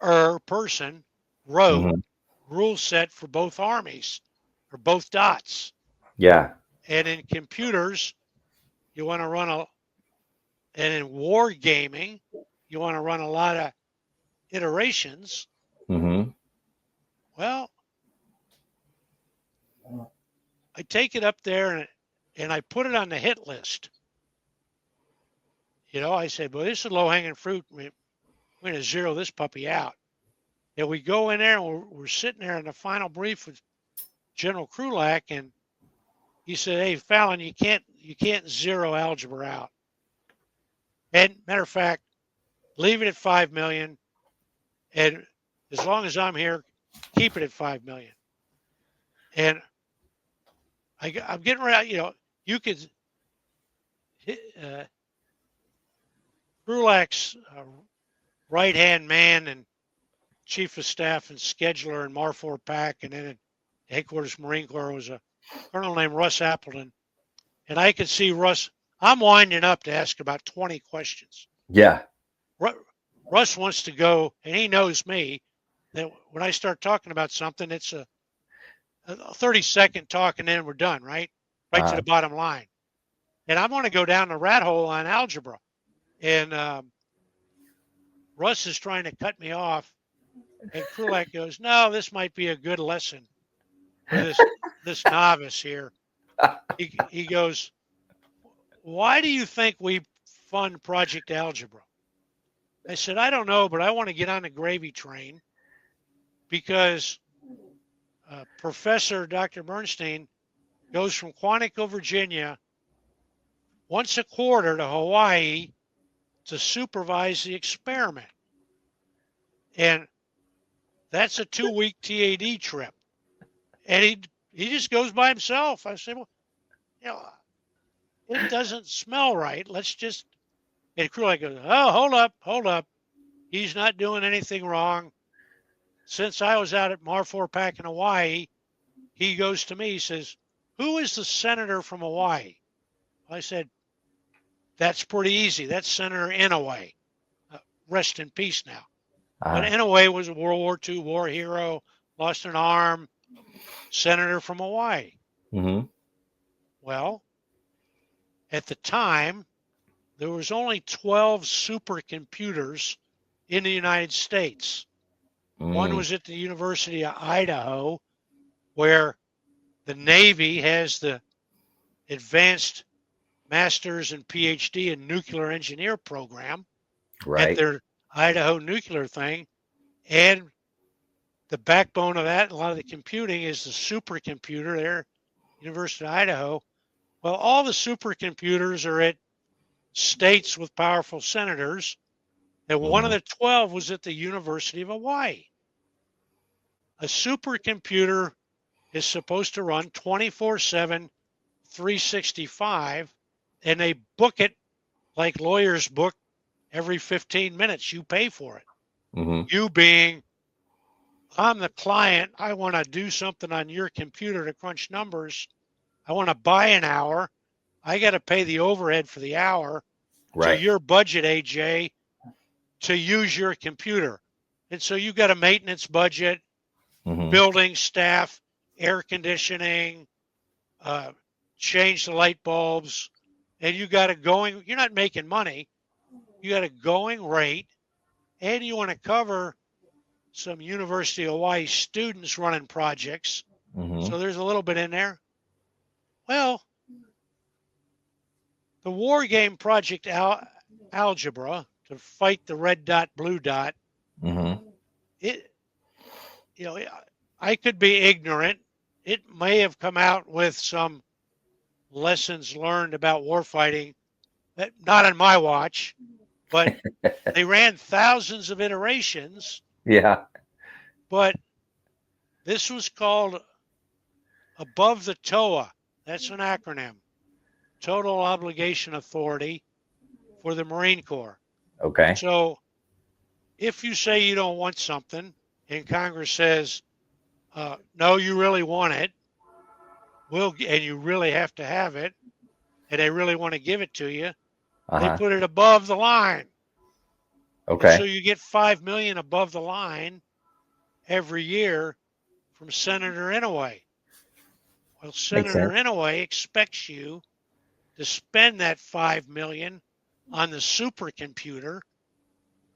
or person wrote, rule set for both armies or both dots. Yeah. And in computers, you want to run and in war gaming, you want to run a lot of iterations. Mm-hmm. Well, I take it up there and I put it on the hit list. You know, I said, well, this is low-hanging fruit. We're going to zero this puppy out. And we go in there and we're sitting there in the final brief with General Krulak, and he said, hey, Fallon, you can't zero algebra out. And matter of fact, leave it at 5 million. And as long as I'm here, keep it at 5 million. And I'm getting ready, you know, you could, Krulak's right-hand man and chief of staff and scheduler in Marfor Pack, and then at headquarters Marine Corps was a colonel named Russ Appleton. And I could see Russ, I'm winding up to ask about 20 questions. Yeah. Russ wants to go, and he knows me, that when I start talking about something, it's a 30-second talk, and then we're done, right? Right to the bottom line. And I want to go down the rat hole on algebra. And Russ is trying to cut me off. And Krulak goes, no, this might be a good lesson for this novice here. He goes, why do you think we fund Project Algebra? I said, I don't know, but I want to get on the gravy train because Professor Dr. Bernstein goes from Quantico, Virginia, once a quarter to Hawaii to supervise the experiment. And that's a 2-week TAD trip. And he just goes by himself. I said, well, you know, it doesn't smell right. Let's just, and Krulak goes, oh, hold up. He's not doing anything wrong. Since I was out at Marfor Pack in Hawaii, he goes to me, he says, who is the senator from Hawaii? I said, that's pretty easy. That's Senator Inouye. Rest in peace now. But Inouye was a World War II war hero, lost an arm, senator from Hawaii. Mm-hmm. Well, at the time, there was only 12 supercomputers in the United States. One was at the University of Idaho, where the Navy has the advanced master's and PhD in nuclear engineer program at their Idaho nuclear thing. And the backbone of that, a lot of the computing, is the supercomputer there, University of Idaho. Well, all the supercomputers are at states with powerful senators, and one of the 12 was at the University of Hawaii. A supercomputer is supposed to run 24/7, 365, and they book it like lawyers book every 15 minutes. You pay for it. You being, I'm the client, I want to do something on your computer to crunch numbers. I want to buy an hour. I got to pay the overhead for the hour to your budget, AJ, to use your computer. And so you got a maintenance budget, building staff, air conditioning, change the light bulbs, and you got a going, you're not making money. You got a going rate, and you want to cover some University of Hawaii students running projects. So there's a little bit in there. Well, the war game Project Algebra to fight the red dot, blue dot, it, you know, I could be ignorant. It may have come out with some lessons learned about warfighting, that not on my watch, but they ran thousands of iterations. Yeah. But this was called Above the TOA. That's an acronym. Total Obligation Authority for the Marine Corps. Okay. So if you say you don't want something and Congress says, no, you really want it, and you really have to have it, and they really want to give it to you, they put it above the line. Okay. And so you get $5 million above the line every year from Senator Inouye. Well, Senator Inouye expects you to spend that $5 million on the supercomputer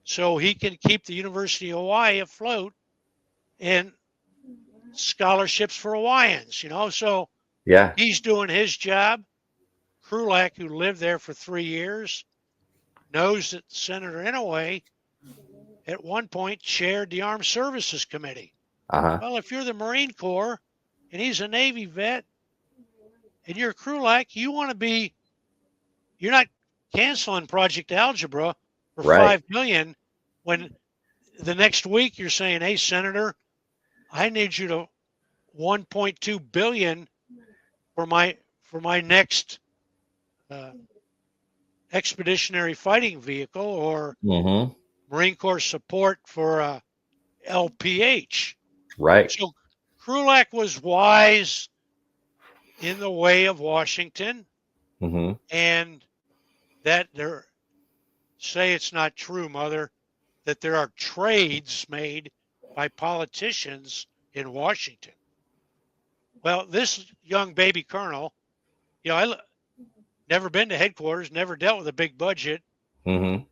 so he can keep the University of Hawaii afloat and scholarships for Hawaiians, you know. So he's doing his job. Krulak, who lived there for 3 years, knows that Senator Inouye at one point chaired the Armed Services Committee. Well, if you're the Marine Corps and he's a Navy vet and you're Krulak, you want to be, you're not canceling Project Algebra for $5 million when the next week you're saying, hey, Senator, I need you to $1.2 billion for my next expeditionary fighting vehicle or Marine Corps support for LPH. Right. So Krulak was wise in the way of Washington, and that say it's not true, Mother, that there are trades made by politicians in Washington. Well, this young baby colonel, you know, I never been to headquarters, never dealt with a big budget,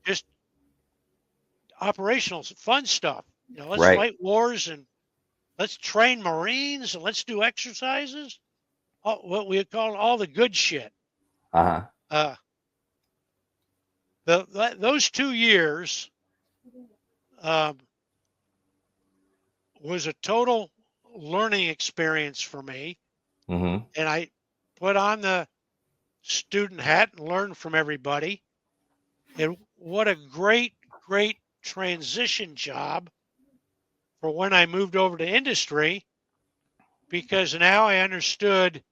just operational fun stuff. You know, let's fight wars and let's train Marines and let's do exercises. What we call all the good shit. Those 2 years was a total learning experience for me. And I put on the student hat and learned from everybody. And what a great transition job for when I moved over to industry, because now I understood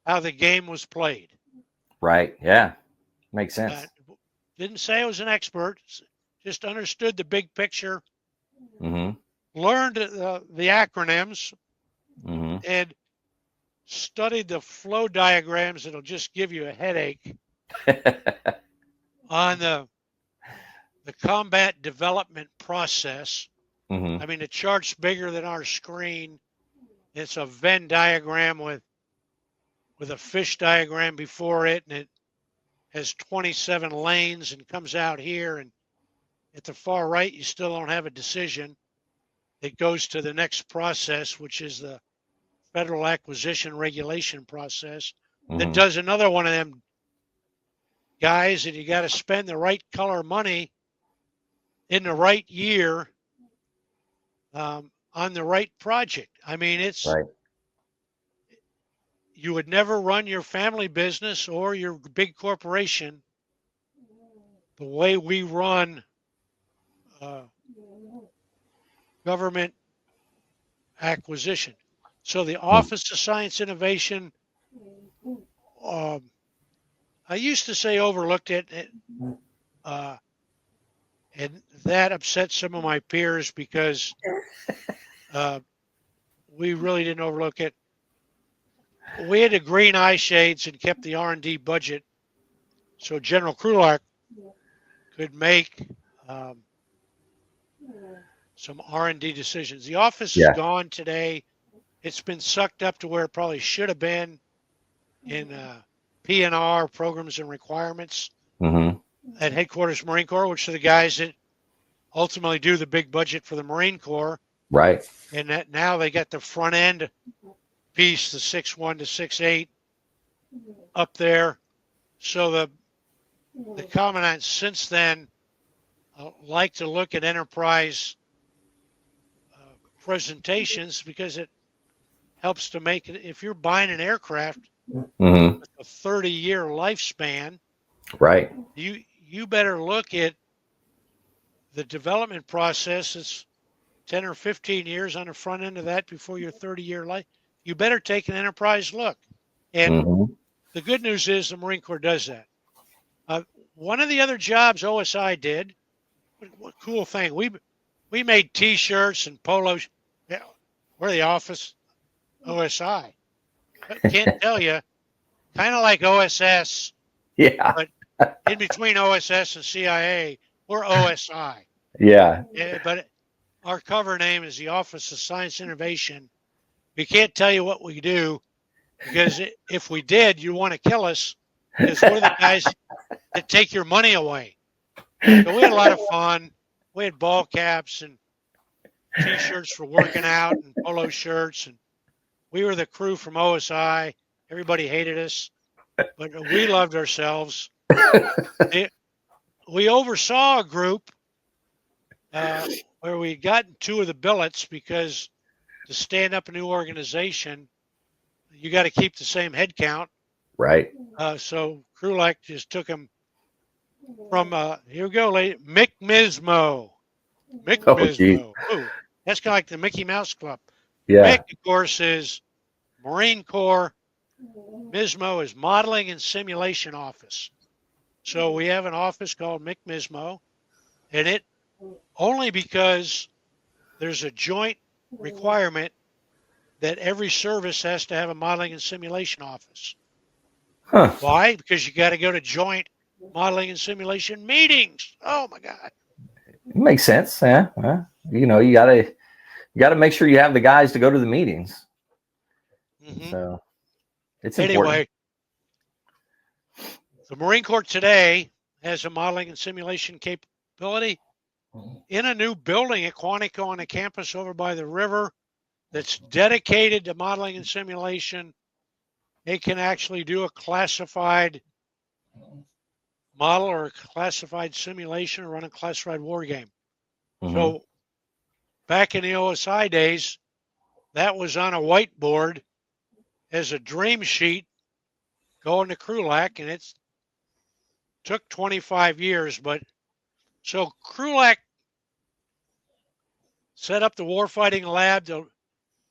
how the game was played. Right. Yeah. Makes sense. Didn't say I was an expert, just understood the big picture, learned the acronyms, and studied the flow diagrams that'll just give you a headache on the combat development process. Hmm. I mean, the chart's bigger than our screen. It's a Venn diagram with a fish diagram before it, and it has 27 lanes and comes out here. And at the far right, you still don't have a decision. It goes to the next process, which is the Federal Acquisition Regulation process. That does another one of them guys, and you got to spend the right color money in the right year on the right project. I mean, it's Right. you would never run your family business or your big corporation the way we run government acquisition. So the Office of Science Innovation, I used to say overlooked it, and that upset some of my peers because we really didn't overlook it. We had the green eye shades and kept the R&D budget so General Krulak could make some R&D decisions. The office is gone today. It's been sucked up to where it probably should have been in P&R, programs and requirements, at Headquarters Marine Corps, which are the guys that ultimately do the big budget for the Marine Corps. Right. And that now they got the front end piece, the 6.1 to 6.8 up there. So the Commandant since then like to look at enterprise presentations because it helps to make it. If you're buying an aircraft with a 30-year lifespan, Right. you better look at the development process. It's 10 or 15 years on the front end of that before your 30-year life. You better take an enterprise look. And the good news is the Marine Corps does that. One of the other jobs OSI did, what cool thing, we made T-shirts and polos. Yeah, we're the Office OSI. But can't tell you, kind of like OSS, Yeah. but in between OSS and CIA, we're OSI. Yeah. But our cover name is the Office of Science Innovation. We can't tell you what we do because if we did, you want to kill us because we're the guys that take your money away. So we had a lot of fun. We had ball caps and T-shirts for working out and polo shirts. And we were the crew from OSI. Everybody hated us, but we loved ourselves. We oversaw a group where we had gotten 2 of the billets because to stand up a new organization, you got to keep the same head count. Right. So Krulak just took him from, here we go, lady, Mick Mismo. Mick Mismo. Ooh, that's kind of like the Mickey Mouse Club. Yeah. Mick, of course, is Marine Corps. Mismo is Modeling and Simulation Office. So we have an office called Mick Mismo, and it only because there's a joint requirement that every service has to have a modeling and simulation office. Huh. Why? Because you got to go to joint modeling and simulation meetings. Oh my God. It makes sense. Yeah. Well, you know, you gotta make sure you have the guys to go to the meetings. So it's important. Anyway, the Marine Corps today has a modeling and simulation capability in a new building at Quantico on a campus over by the river that's dedicated to modeling and simulation. It can actually do a classified model or a classified simulation or run a classified war game. So back in the OSI days, that was on a whiteboard as a dream sheet going to Krulak, and it's took 25 years. But so Krulak set up the warfighting lab to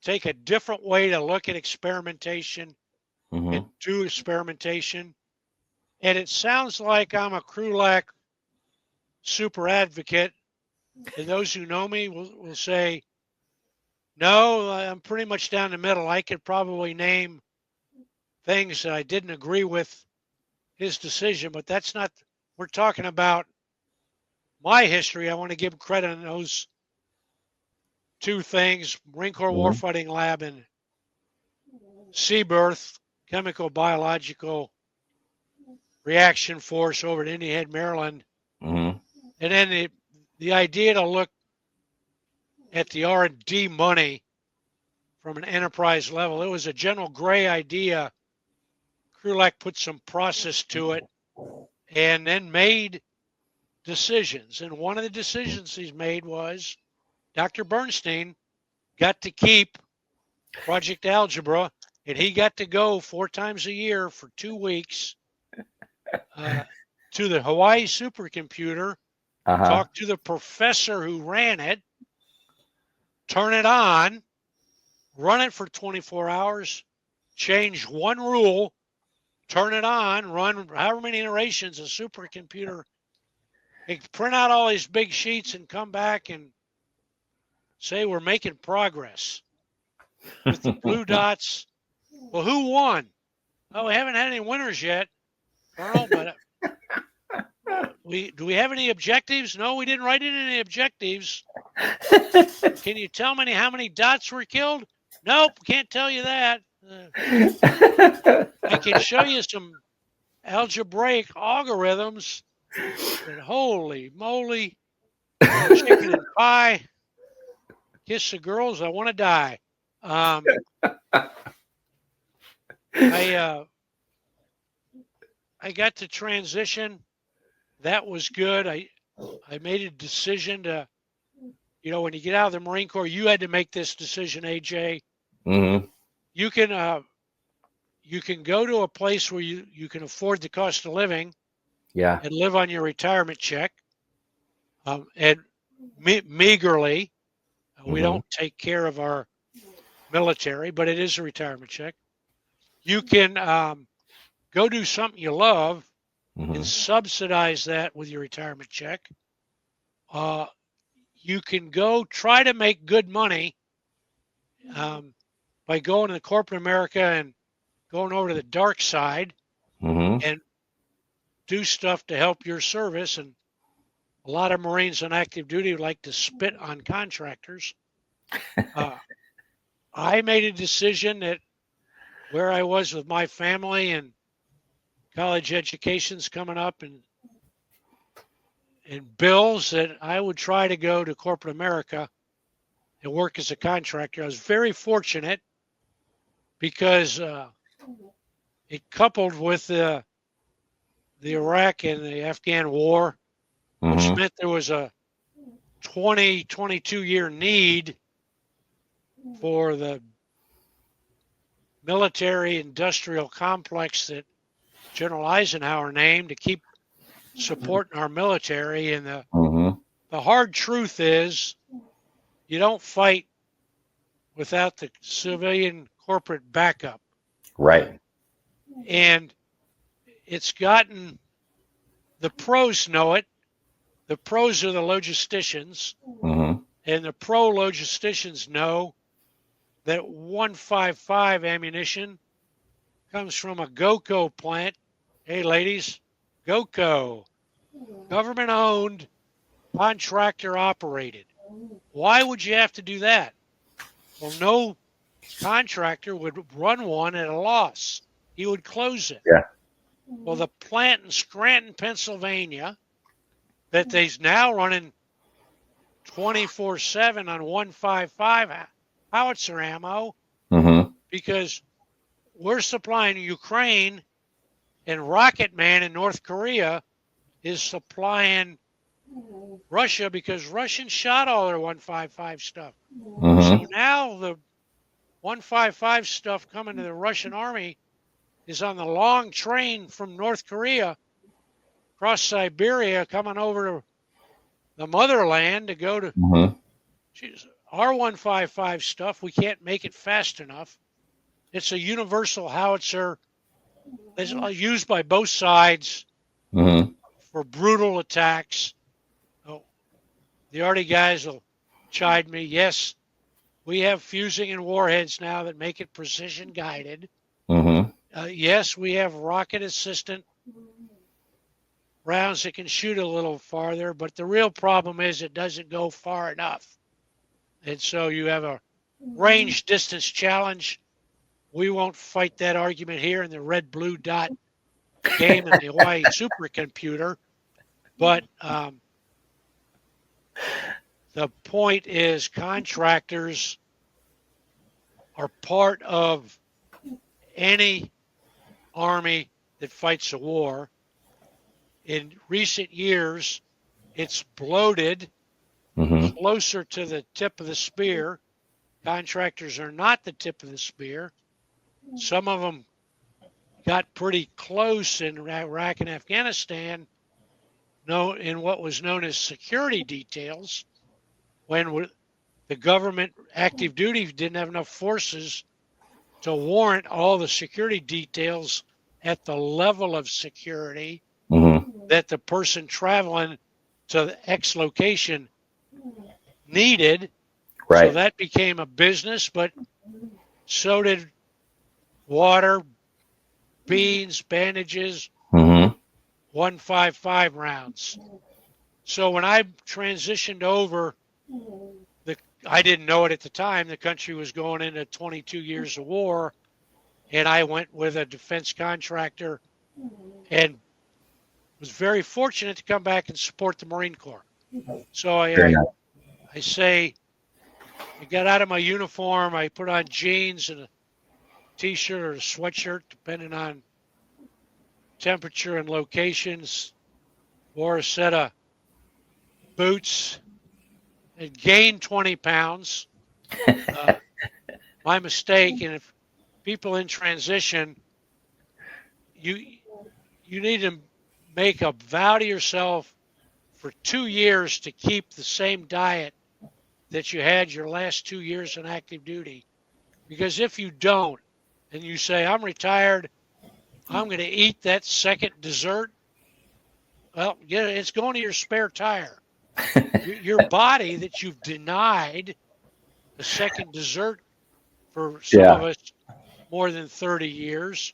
take a different way to look at experimentation and do experimentation. And it sounds like I'm a Krulak super advocate. And those who know me will say, no, I'm pretty much down the middle. I could probably name things that I didn't agree with his decision, but that's not, we're talking about my history. I want to give credit on those two things, Marine Corps Warfighting Lab and Seabirth, Chemical Biological Reaction Force over at Indian Head, Maryland. Mm-hmm. And then the idea to look at the R&D money from an enterprise level. It was a General Gray idea. Krulak put some process to it and then made decisions. And one of the decisions he's made was Dr. Bernstein got to keep Project Algebra, and he got to go 4 times a year for 2 weeks to the Hawaii supercomputer, talk to the professor who ran it, turn it on, run it for 24 hours, change one rule, turn it on, run however many iterations, a supercomputer, print out all these big sheets and come back and say we're making progress with the blue dots. Well, who won? Oh, we haven't had any winners yet, Colonel, but do we have any objectives? No, we didn't write in any objectives. Can you tell me how many dots were killed? Nope, can't tell you that. I can show you some algebraic algorithms, but holy moly, chicken and pie, kiss the girls, I want to die. I got to transition. That was good. I made a decision to, when you get out of the Marine Corps, you had to make this decision, AJ. Mm-hmm. You can go to a place where you can afford the cost of living, and live on your retirement check, and meagerly. We don't take care of our military, but it is a retirement check. You can go do something you love and subsidize that with your retirement check. You can go try to make good money by going to corporate America and going over to the dark side and do stuff to help your service. And a lot of Marines on active duty like to spit on contractors. I made a decision that where I was with my family and college education's coming up and bills, that I would try to go to corporate America and work as a contractor. I was very fortunate because it coupled with the Iraq and the Afghan war, which meant there was a 22-year need for the military industrial complex that General Eisenhower named to keep supporting our military. And the hard truth is you don't fight without the civilian corporate backup. Right. And it's gotten, the pros know it. The pros are the logisticians. And the pro logisticians know that 155 ammunition comes from a GOCO plant. Hey, ladies, GOCO, government owned, contractor operated. Why would you have to do that? Well, no contractor would run one at a loss. He would close it. Yeah. Well, the plant in Scranton, Pennsylvania, that they's now running 24/7 on 155 howitzer ammo, because we're supplying Ukraine, and Rocket Man in North Korea is supplying Russia because Russians shot all their 155 stuff. So now the 155 stuff coming to the Russian army is on the long train from North Korea across Siberia coming over to the motherland to go to our 155 stuff. We can't make it fast enough. It's a universal howitzer. It's used by both sides for brutal attacks. Oh, the Arty guys will chide me. Yes, we have fusing and warheads now that make it precision guided. Yes, we have rocket assistant rounds that can shoot a little farther, but the real problem is it doesn't go far enough. And so you have a range distance challenge. We won't fight that argument here in the red blue dot game in the Hawaii supercomputer. But the point is contractors are part of any army that fights a war. In recent years, it's bloated closer to the tip of the spear. Contractors are not the tip of the spear. Some of them got pretty close in Iraq and Afghanistan, in what was known as security details, when the government active duty didn't have enough forces to warrant all the security details at the level of security that the person traveling to the X location needed. Right. So that became a business, but so did water, beans, bandages, 155 rounds. So when I transitioned over, I didn't know it at the time. The country was going into 22 years of war, and I went with a defense contractor and was very fortunate to come back and support the Marine Corps. So I say, I got out of my uniform. I put on jeans and a T-shirt or a sweatshirt, depending on temperature and locations. Wore a set of boots and gained 20 pounds. My mistake. And if people in transition, you need to make a vow to yourself for 2 years to keep the same diet that you had your last 2 years in active duty. Because if you don't, and you say, I'm retired, I'm going to eat that second dessert, well, it's going to your spare tire. Your body that you've denied the second dessert for some of us more than 30 years,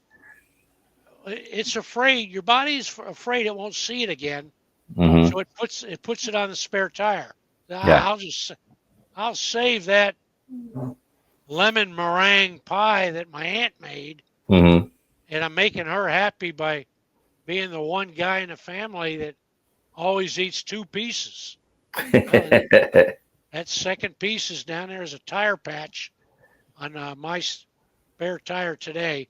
it's afraid, your body's afraid it won't see it again. So it puts it on the spare tire. I'll save that lemon meringue pie that my aunt made, and I'm making her happy by being the one guy in the family that always eats 2 pieces. That second piece is down there as a tire patch on my spare tire today.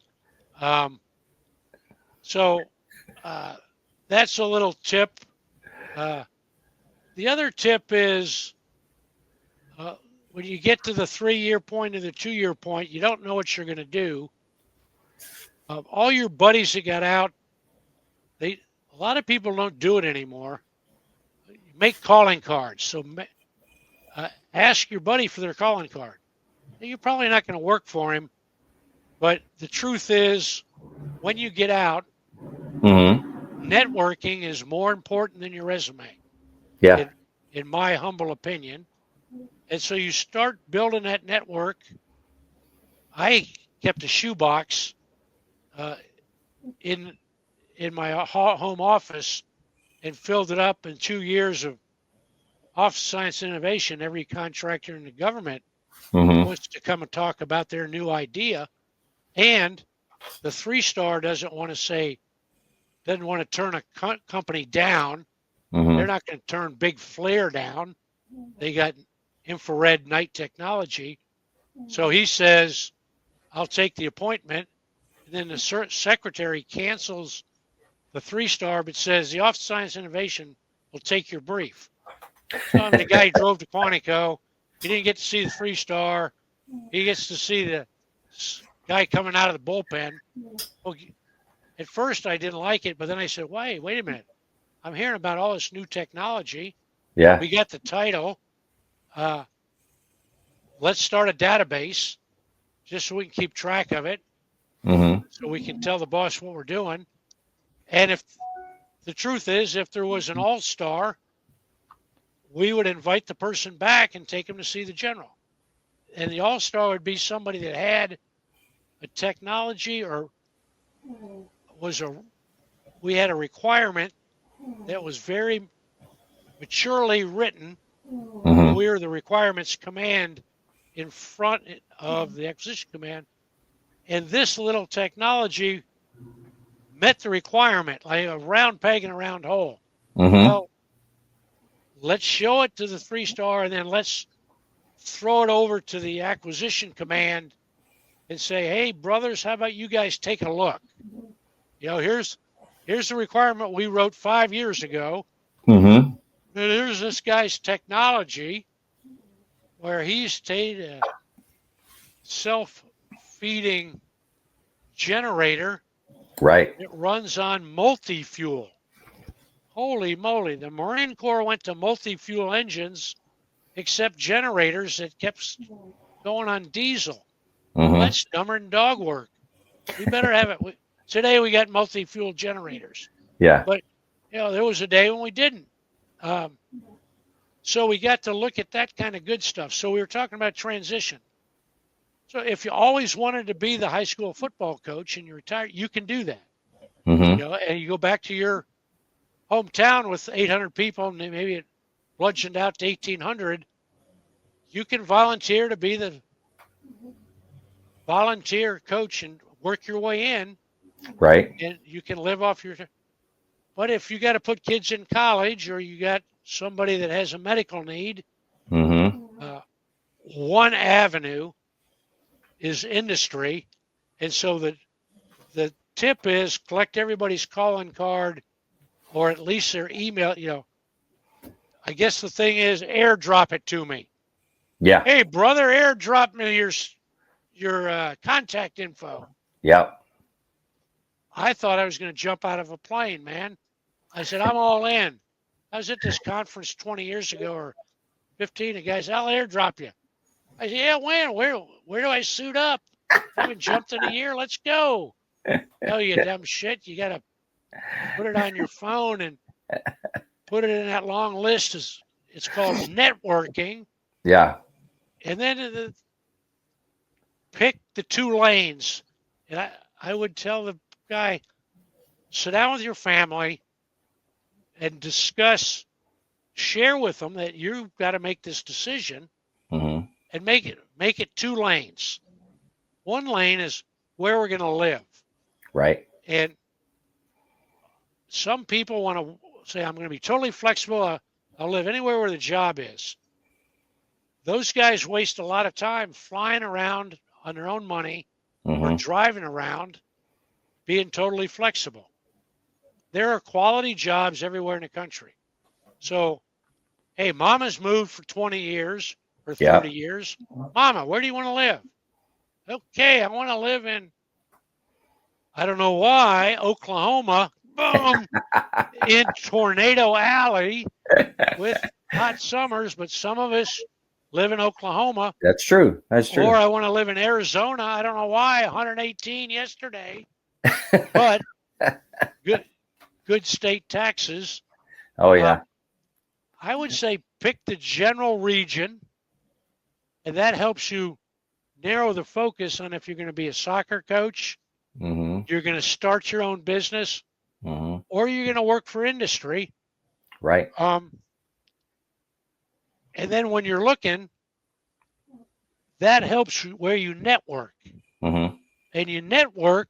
So that's a little tip. The other tip is when you get to the 3-year point or the 2-year point, you don't know what you're going to do. All your buddies that got out, a lot of people don't do it anymore. Make calling cards. So ask your buddy for their calling card. You're probably not going to work for him, but the truth is, when you get out, networking is more important than your resume. Yeah. In my humble opinion. And so you start building that network. I kept a shoebox in my home office and filled it up in 2 years of Office of Science and Innovation. Every contractor in the government wants to come and talk about their new idea. And the 3-star doesn't want to turn a company down. They're not going to turn Big Flare down. They got infrared night technology. So he says, I'll take the appointment. And then the secretary cancels the 3-star, but says the Office of Science and Innovation will take your brief. So the guy drove to Quantico. He didn't get to see the 3-star. He gets to see the guy coming out of the bullpen. Well, at first I didn't like it, but then I said, wait a minute. I'm hearing about all this new technology. Yeah. We got the title. Let's start a database just so we can keep track of it. So we can tell the boss what we're doing. And if the truth is, if there was an all-star, we would invite the person back and take him to see the general. And the all-star would be somebody that had a technology or we had a requirement that was very maturely written. Mm-hmm. We were the requirements command in front of the acquisition command. And this little technology met the requirement, like a round peg in a round hole. Mm-hmm. Well, let's show it to the 3-star, and then let's throw it over to the acquisition command and say, hey, brothers, how about you guys take a look? Here's the requirement we wrote 5 years ago. Mm-hmm. And here's this guy's technology where he's made a self-feeding generator. Right. It runs on multi-fuel. Holy moly, the Marine Corps went to multi-fuel engines, except generators that kept going on diesel. Mm-hmm. That's dumber than dog work. We better have it. Today we got multi-fuel generators. Yeah. But, there was a day when we didn't. So we got to look at that kind of good stuff. So we were talking about transition. So if you always wanted to be the high school football coach and you're retired, you can do that. Mm-hmm. And you go back to your hometown with 800 people, and maybe it bludgeoned out to 1,800. You can volunteer to be the volunteer coach and work your way in. Right. And you can live off your. But if you got to put kids in college, or you got somebody that has a medical need, Mm-hmm. one avenue is industry. And so the tip is collect everybody's calling card, or at least their email. I guess the thing is airdrop it to me. Yeah. Hey, brother, airdrop me your contact info. Yeah. I thought I was going to jump out of a plane, man. I said, I'm all in. I was at this conference 20 years ago or 15. The guy said, I'll airdrop you. I said, yeah, when? Where do I suit up? I haven't jumped in a year. Let's go. Oh, you dumb shit. You got to put it on your phone and put it in that long list. It's called networking. Yeah. And then pick the 2 lanes. And I would tell the guy, sit down with your family and discuss, share with them that you've got to make this decision, Mm-hmm. and make it 2 lanes. 1 lane is where we're going to live. Right. And some people want to say, I'm going to be totally flexible. I'll live anywhere where the job is. Those guys waste a lot of time flying around on their own money, Mm-hmm. or driving around being totally flexible. There are quality jobs everywhere in the country. So, hey, Mama's moved for 20 years or 30 years. Mama, where do you want to live? Okay, I want to live in, I don't know why, Oklahoma. Boom! In Tornado Alley with hot summers, but some of us live in Oklahoma. That's true. That's true. Or I want to live in Arizona. I don't know why. 118 yesterday. But good state taxes. Oh, yeah. I would say pick the general region, and that helps you narrow the focus on if you're going to be a soccer coach, Mm-hmm. you're going to start your own business, Mm-hmm. or you're going to work for industry. Right. And then when you're looking, that helps where you network. Mm-hmm. And you network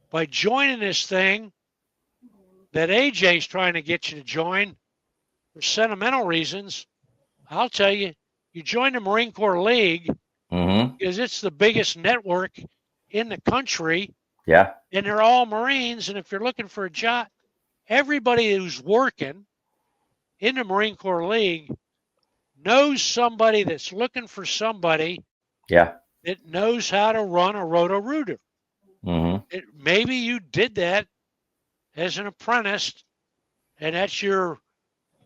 by joining this thing that AJ's trying to get you to join for sentimental reasons. I'll tell you, you join the Marine Corps League Mm-hmm. because it's the biggest network in the country, Yeah. and they're all Marines. And if you're looking for a job, everybody who's working in the Marine Corps League knows somebody that's looking for somebody Yeah. that knows how to run a roto-rooter. Mm-hmm. Maybe you did that as an apprentice, and that's your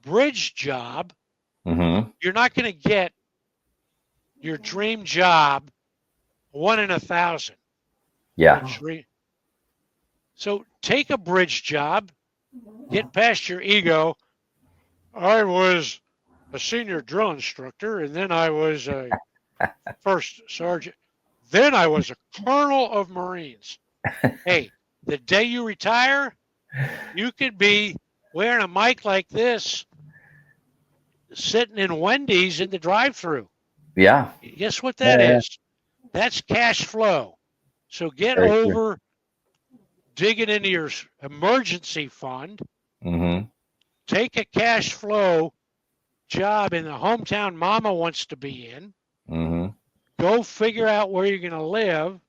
bridge job. Mm-hmm. You're not going to get your dream job 1 in 1,000. Yeah. So take a bridge job, get past your ego. I was a senior drill instructor, and then I was a first sergeant. Then I was a colonel of Marines. Hey, the day you retire, you could be wearing a mic like this, sitting in Wendy's in the drive-thru. Yeah. Guess what that Yeah. is? That's cash flow. So get Very over digging into your emergency fund. Mm-hmm. Take a cash flow job in the hometown mama wants to be in. Mm-hmm. Go figure out where you're going to live.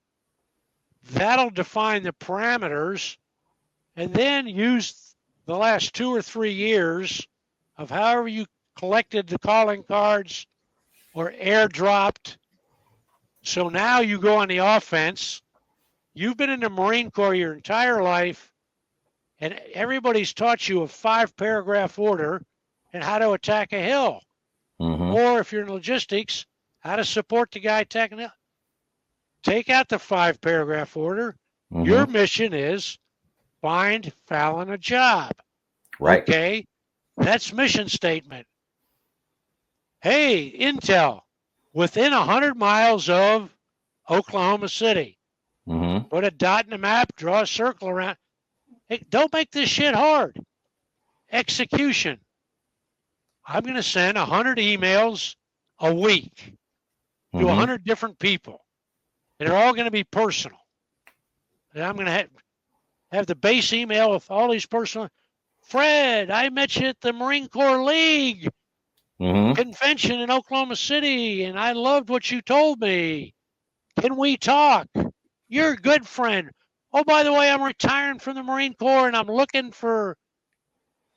That'll define the parameters. And then use the last 2 or 3 years of however you collected the calling cards or airdropped. So now you go on the offense. You've been in the Marine Corps your entire life, and everybody's taught you a 5-paragraph order and how to attack a hill. Mm-hmm. Or if you're in logistics, how to support the guy attacking it. Take out the 5-paragraph order. Mm-hmm. Your mission is find Fallon a job. Right. Okay, that's mission statement. Hey, Intel, within 100 miles of Oklahoma City. Mm-hmm. Put a dot in the map, draw a circle around. Hey, don't make this shit hard. Execution. I'm going to send 100 emails a week to Mm-hmm. 100 different people. And they're all going to be personal. And I'm going to have the base email with all these personal. Fred, I met you at the Marine Corps League Mm-hmm. convention in Oklahoma City, and I loved what you told me. Can we talk? You're a good friend. Oh, by the way, I'm retiring from the Marine Corps, and I'm looking for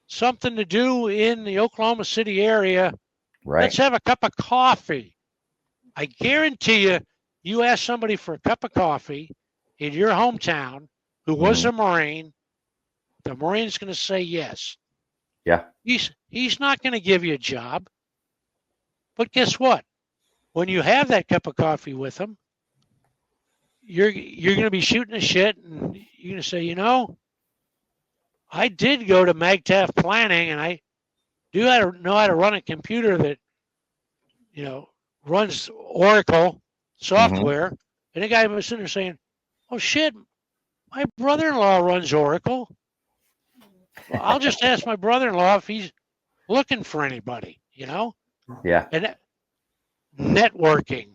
something to do in the Oklahoma City area. Right. Let's have a cup of coffee. I guarantee you, you ask somebody for a cup of coffee in your hometown who was a Marine, the Marine's going to say yes. Yeah. He's not going to give you a job. But guess what? When you have that cup of coffee with him, you're going to be shooting the shit, and you're going to say, you know, I did go to MagTaf planning, and I do know how to run a computer that, you know, runs Oracle software. And the guy was sitting there saying, oh, shit, my brother-in-law runs Oracle. Well, I'll just ask my brother-in-law if he's looking for anybody, you know? Yeah. And networking,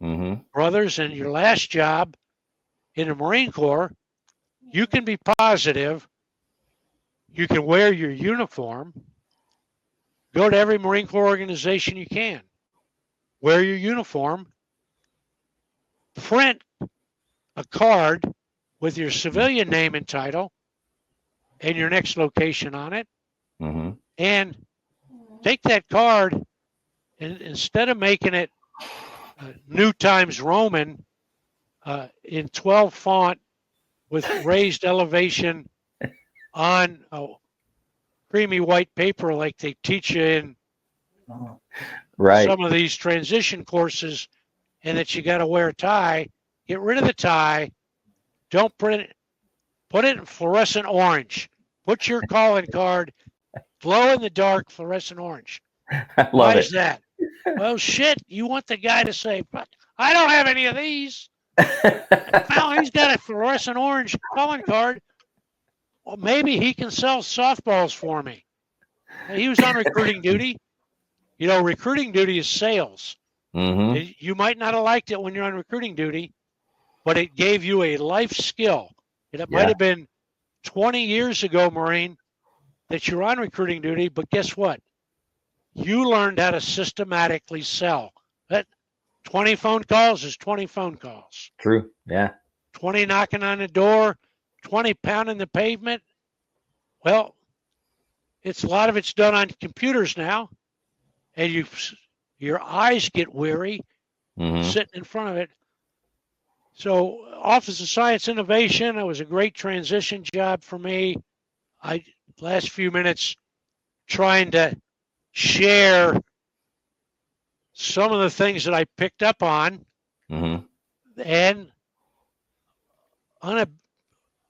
Mm-hmm. brothers, and your last job in the Marine Corps, you can be positive. You can wear your uniform. Go to every Marine Corps organization you can. Wear your uniform. Print a card with your civilian name and title and your next location on it. Mm-hmm. And take that card, and instead of making it New Times Roman in 12 font with raised elevation on creamy white paper like they teach you in Right. some of these transition courses, and that you got to wear a tie, get rid of the tie. Don't print it. Put it in fluorescent orange. Put your calling card glow in the dark fluorescent orange. I love Why it. is that? Well, shit, you want the guy to say, but I don't have any of these. Well, he's got a fluorescent orange calling card. Well, maybe he can sell softballs for me. He was on recruiting duty. You know, recruiting duty is sales. Mm-hmm. You might not have liked it when you're on recruiting duty, but it gave you a life skill. And it might have been 20 years ago, Marine, that you're on recruiting duty, but guess what? You learned how to systematically sell. That 20 phone calls is 20 phone calls. True. Yeah. 20 knocking on the door, 20 pounding the pavement. Well, a lot of it's done on computers now, and your eyes get weary sitting in front of it. So Office of Science Innovation, it was a great transition job for me. Last few minutes trying to share some of the things that I picked up on. And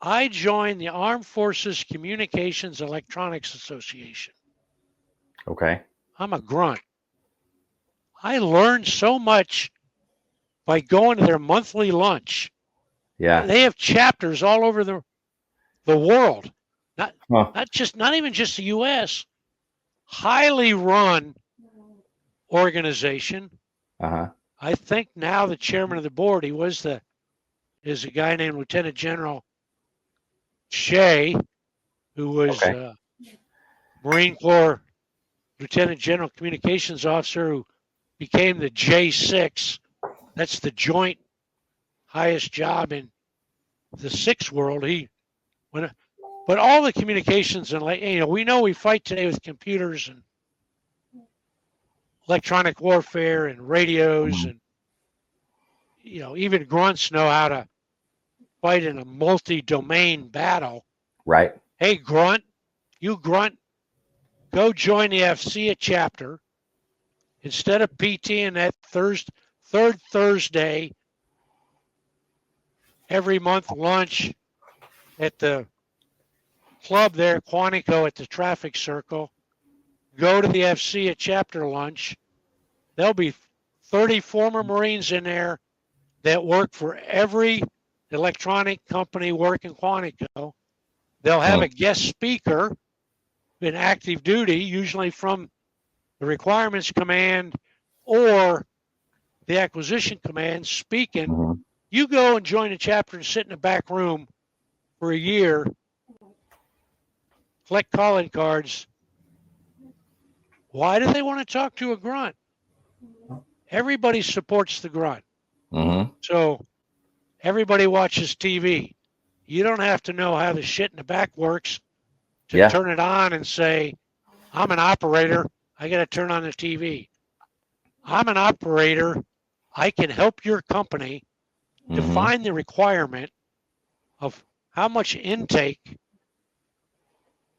I joined the Armed Forces Communications Electronics Association. Okay. I'm a grunt. I learned so much by going to their monthly lunch. Yeah. They have chapters all over the world. Not even just the U.S. Highly run organization. I think now the chairman of the board, is a guy named Lieutenant General Shea, who was Marine Corps Lieutenant General Communications Officer, who became the J6. That's the joint highest job in the sixth world. But all the communications and we know we fight today with computers and electronic warfare and radios, and even grunts know how to fight in a multi-domain battle. Right. Hey, grunt, go join the FCA chapter. Instead of PTing that third Thursday every month lunch at the club there, Quantico, at the traffic circle, go to the FCA chapter lunch. There'll be 30 former Marines in there that work for every electronic company working Quantico. They'll have a guest speaker in active duty, usually from the Requirements Command or the Acquisition Command, speaking. You go and join a chapter and sit in the back room for a year, collect calling cards. Why do they want to talk to a grunt? Everybody supports the grunt. So everybody watches TV. You don't have to know how the shit in the back works to turn it on and say, I'm an operator. I got to turn on the TV. I'm an operator. I can help your company define the requirement of how much intake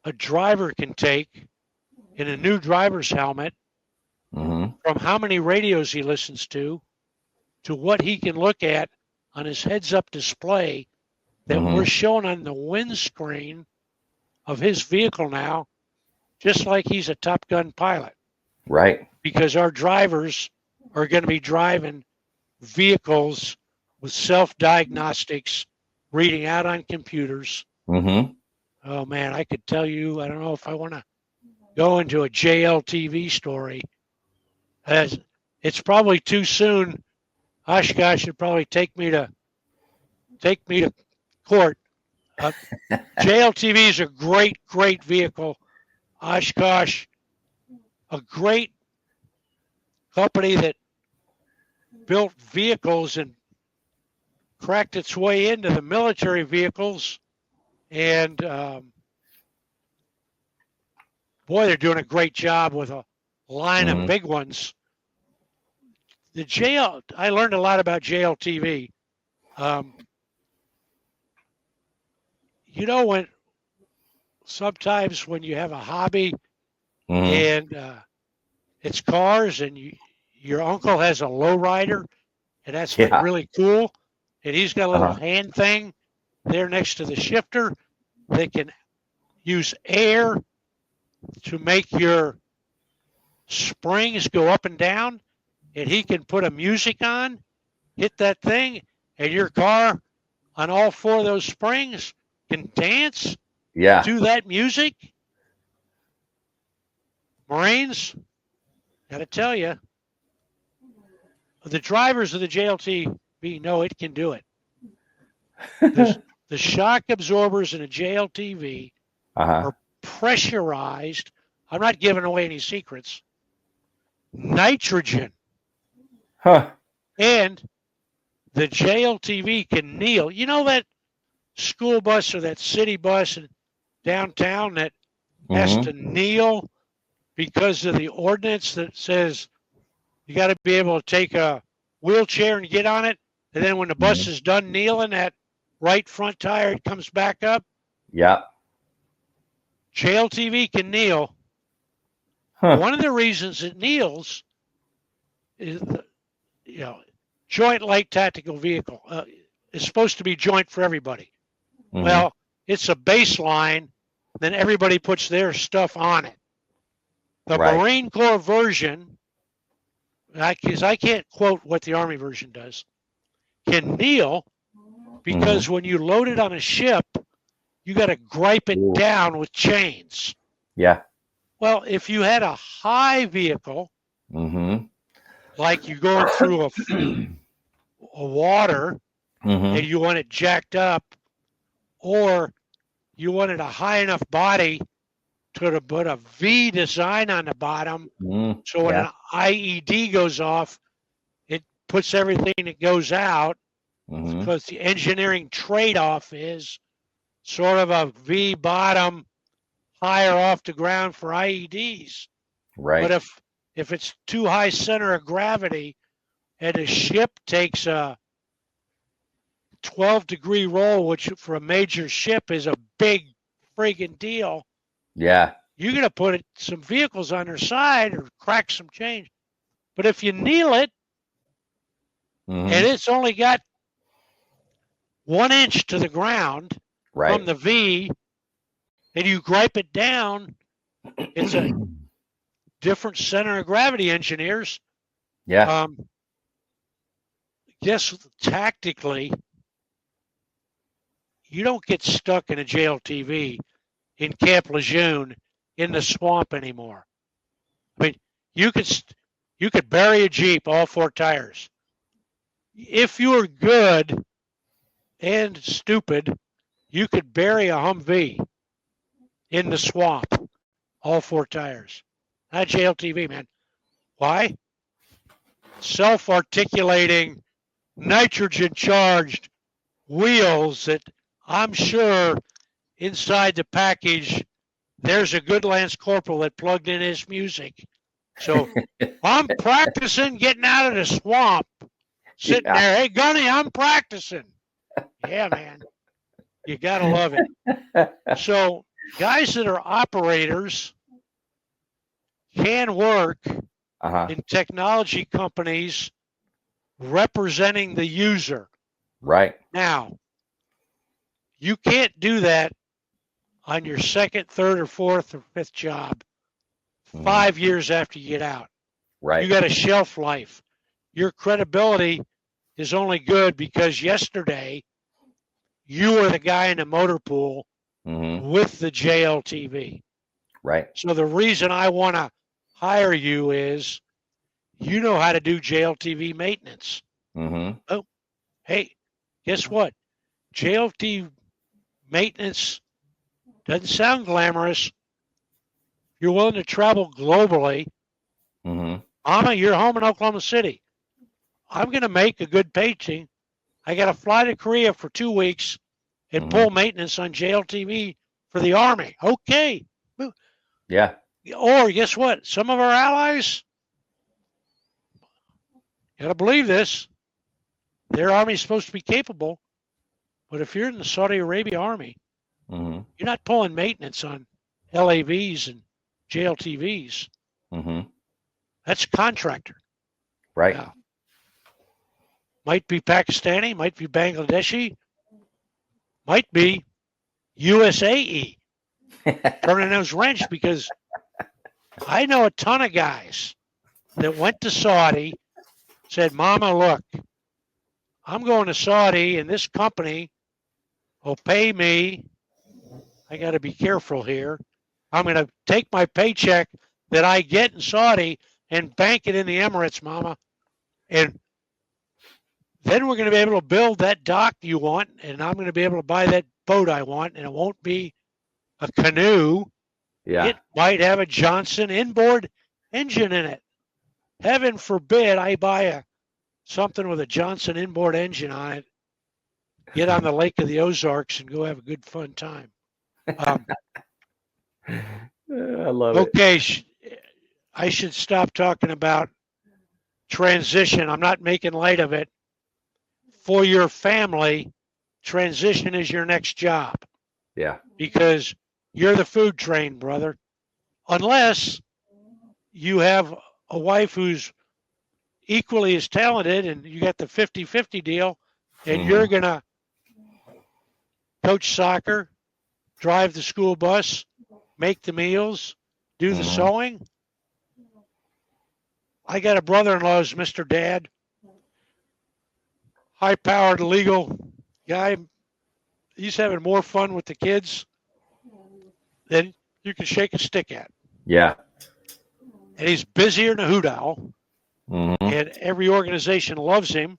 a driver can take in a new driver's helmet, from how many radios he listens to what he can look at on his heads-up display that we're showing on the windscreen of his vehicle now, just like he's a Top Gun pilot. Right. Because our drivers are going to be driving vehicles with self-diagnostics, reading out on computers. Oh, man, I could tell you, I don't know if I want to go into a JLTV story. It's probably too soon. Oshkosh should probably take me to court. JLTV is a great vehicle. Oshkosh, a great company that built vehicles and cracked its way into the military vehicles. And boy, they're doing a great job with a line of big ones. I learned a lot about JLTV. When sometimes when you have a hobby and it's cars, and your uncle has a lowrider, and that's really cool, and he's got a little hand thing there next to the shifter that can use air to make your springs go up and down, and he can put a music on, hit that thing, and your car on all four of those springs can dance to that music. Marines, got to tell you, the drivers of the JLTV know it can do it. The shock absorbers in a JLTV are pressurized. I'm not giving away any secrets. Nitrogen. And the JLTV can kneel. You know that school bus or that city bus in downtown that has to kneel because of the ordinance that says you got to be able to take a wheelchair and get on it, and then when the bus is done kneeling, that right front tire comes back up? JLTV can kneel. One of the reasons it kneels is, joint light tactical vehicle. It's supposed to be joint for everybody. Well, it's a baseline, then everybody puts their stuff on it. The Marine Corps version, because I can't quote what the Army version does, can kneel because when you load it on a ship, you got to gripe it Ooh. down with chains. Yeah. Well, if you had a high vehicle, Mm-hmm. like you're going through a water Mm-hmm. and you want it jacked up, or you wanted a high enough body to put a V design on the bottom, so when Yeah. an IED goes off, it puts everything that goes out, Mm-hmm. because the engineering trade-off is sort of a V bottom higher off the ground for IEDs. Right. But if it's too high center of gravity and a ship takes a 12-degree roll, which for a major ship is a big friggin' deal, Yeah. you're going to put some vehicles on their side or crack some chains. But if you kneel it Mm-hmm. and it's only got 1 inch to the ground Right. from the V, and you gripe it down, it's a different center of gravity, engineers. Yeah. Guess tactically, you don't get stuck in a JLTV in Camp Lejeune in the swamp anymore. I mean, you could bury a Jeep, all 4 tires. If you were good and stupid, you could bury a Humvee in the swamp, all 4 tires. Not JLTV, man. Why? Self-articulating, nitrogen-charged wheels that I'm sure inside the package there's a good Lance Corporal that plugged in his music. So I'm practicing getting out of the swamp, sitting there. Hey, Gunny, I'm practicing. Yeah, man. You got to love it. So guys that are operators can work in technology companies representing the user. Right. Now, you can't do that on your second, third, or fourth, or fifth job 5 years after you get out. Right. You got a shelf life. Your credibility is only good because yesterday you were the guy in the motor pool with the JLTV. Right. So the reason I want to hire you is you know how to do JLTV maintenance. Oh, hey, guess what? JLTV maintenance doesn't sound glamorous. You're willing to travel globally. Mama, you're home in Oklahoma City. I'm going to make a good paycheck. I got to fly to Korea for 2 weeks and pull maintenance on JLTV for the Army. Okay. Yeah. Or guess what? Some of our allies, got to believe this, their Army is supposed to be capable. But if you're in the Saudi Arabia Army, you're not pulling maintenance on LAVs and JLTVs. That's contractor. Right. Yeah. Might be Pakistani, might be Bangladeshi, might be USAE turning those wrench, because I know a ton of guys that went to Saudi, said, Mama, look, I'm going to Saudi and this company will pay me. I got to be careful here. I'm going to take my paycheck that I get in Saudi and bank it in the Emirates, Mama. And then we're going to be able to build that dock you want, and I'm going to be able to buy that boat I want, and it won't be a canoe. Yeah. It might have a Johnson inboard engine in it. Heaven forbid I buy something with a Johnson inboard engine on it, get on the Lake of the Ozarks, and go have a good fun time. I love it. Okay, I should stop talking about transition. I'm not making light of it. For your family, transition is your next job. Yeah. Because you're the food train, brother. Unless you have a wife who's equally as talented and you got the 50-50 deal, and you're going to coach soccer, drive the school bus, make the meals, do the sewing. I got a brother-in-law who's Mr. Dad, high-powered legal guy, he's having more fun with the kids than you can shake a stick at. Yeah. And he's busier than a hoot owl. Mm-hmm. And every organization loves him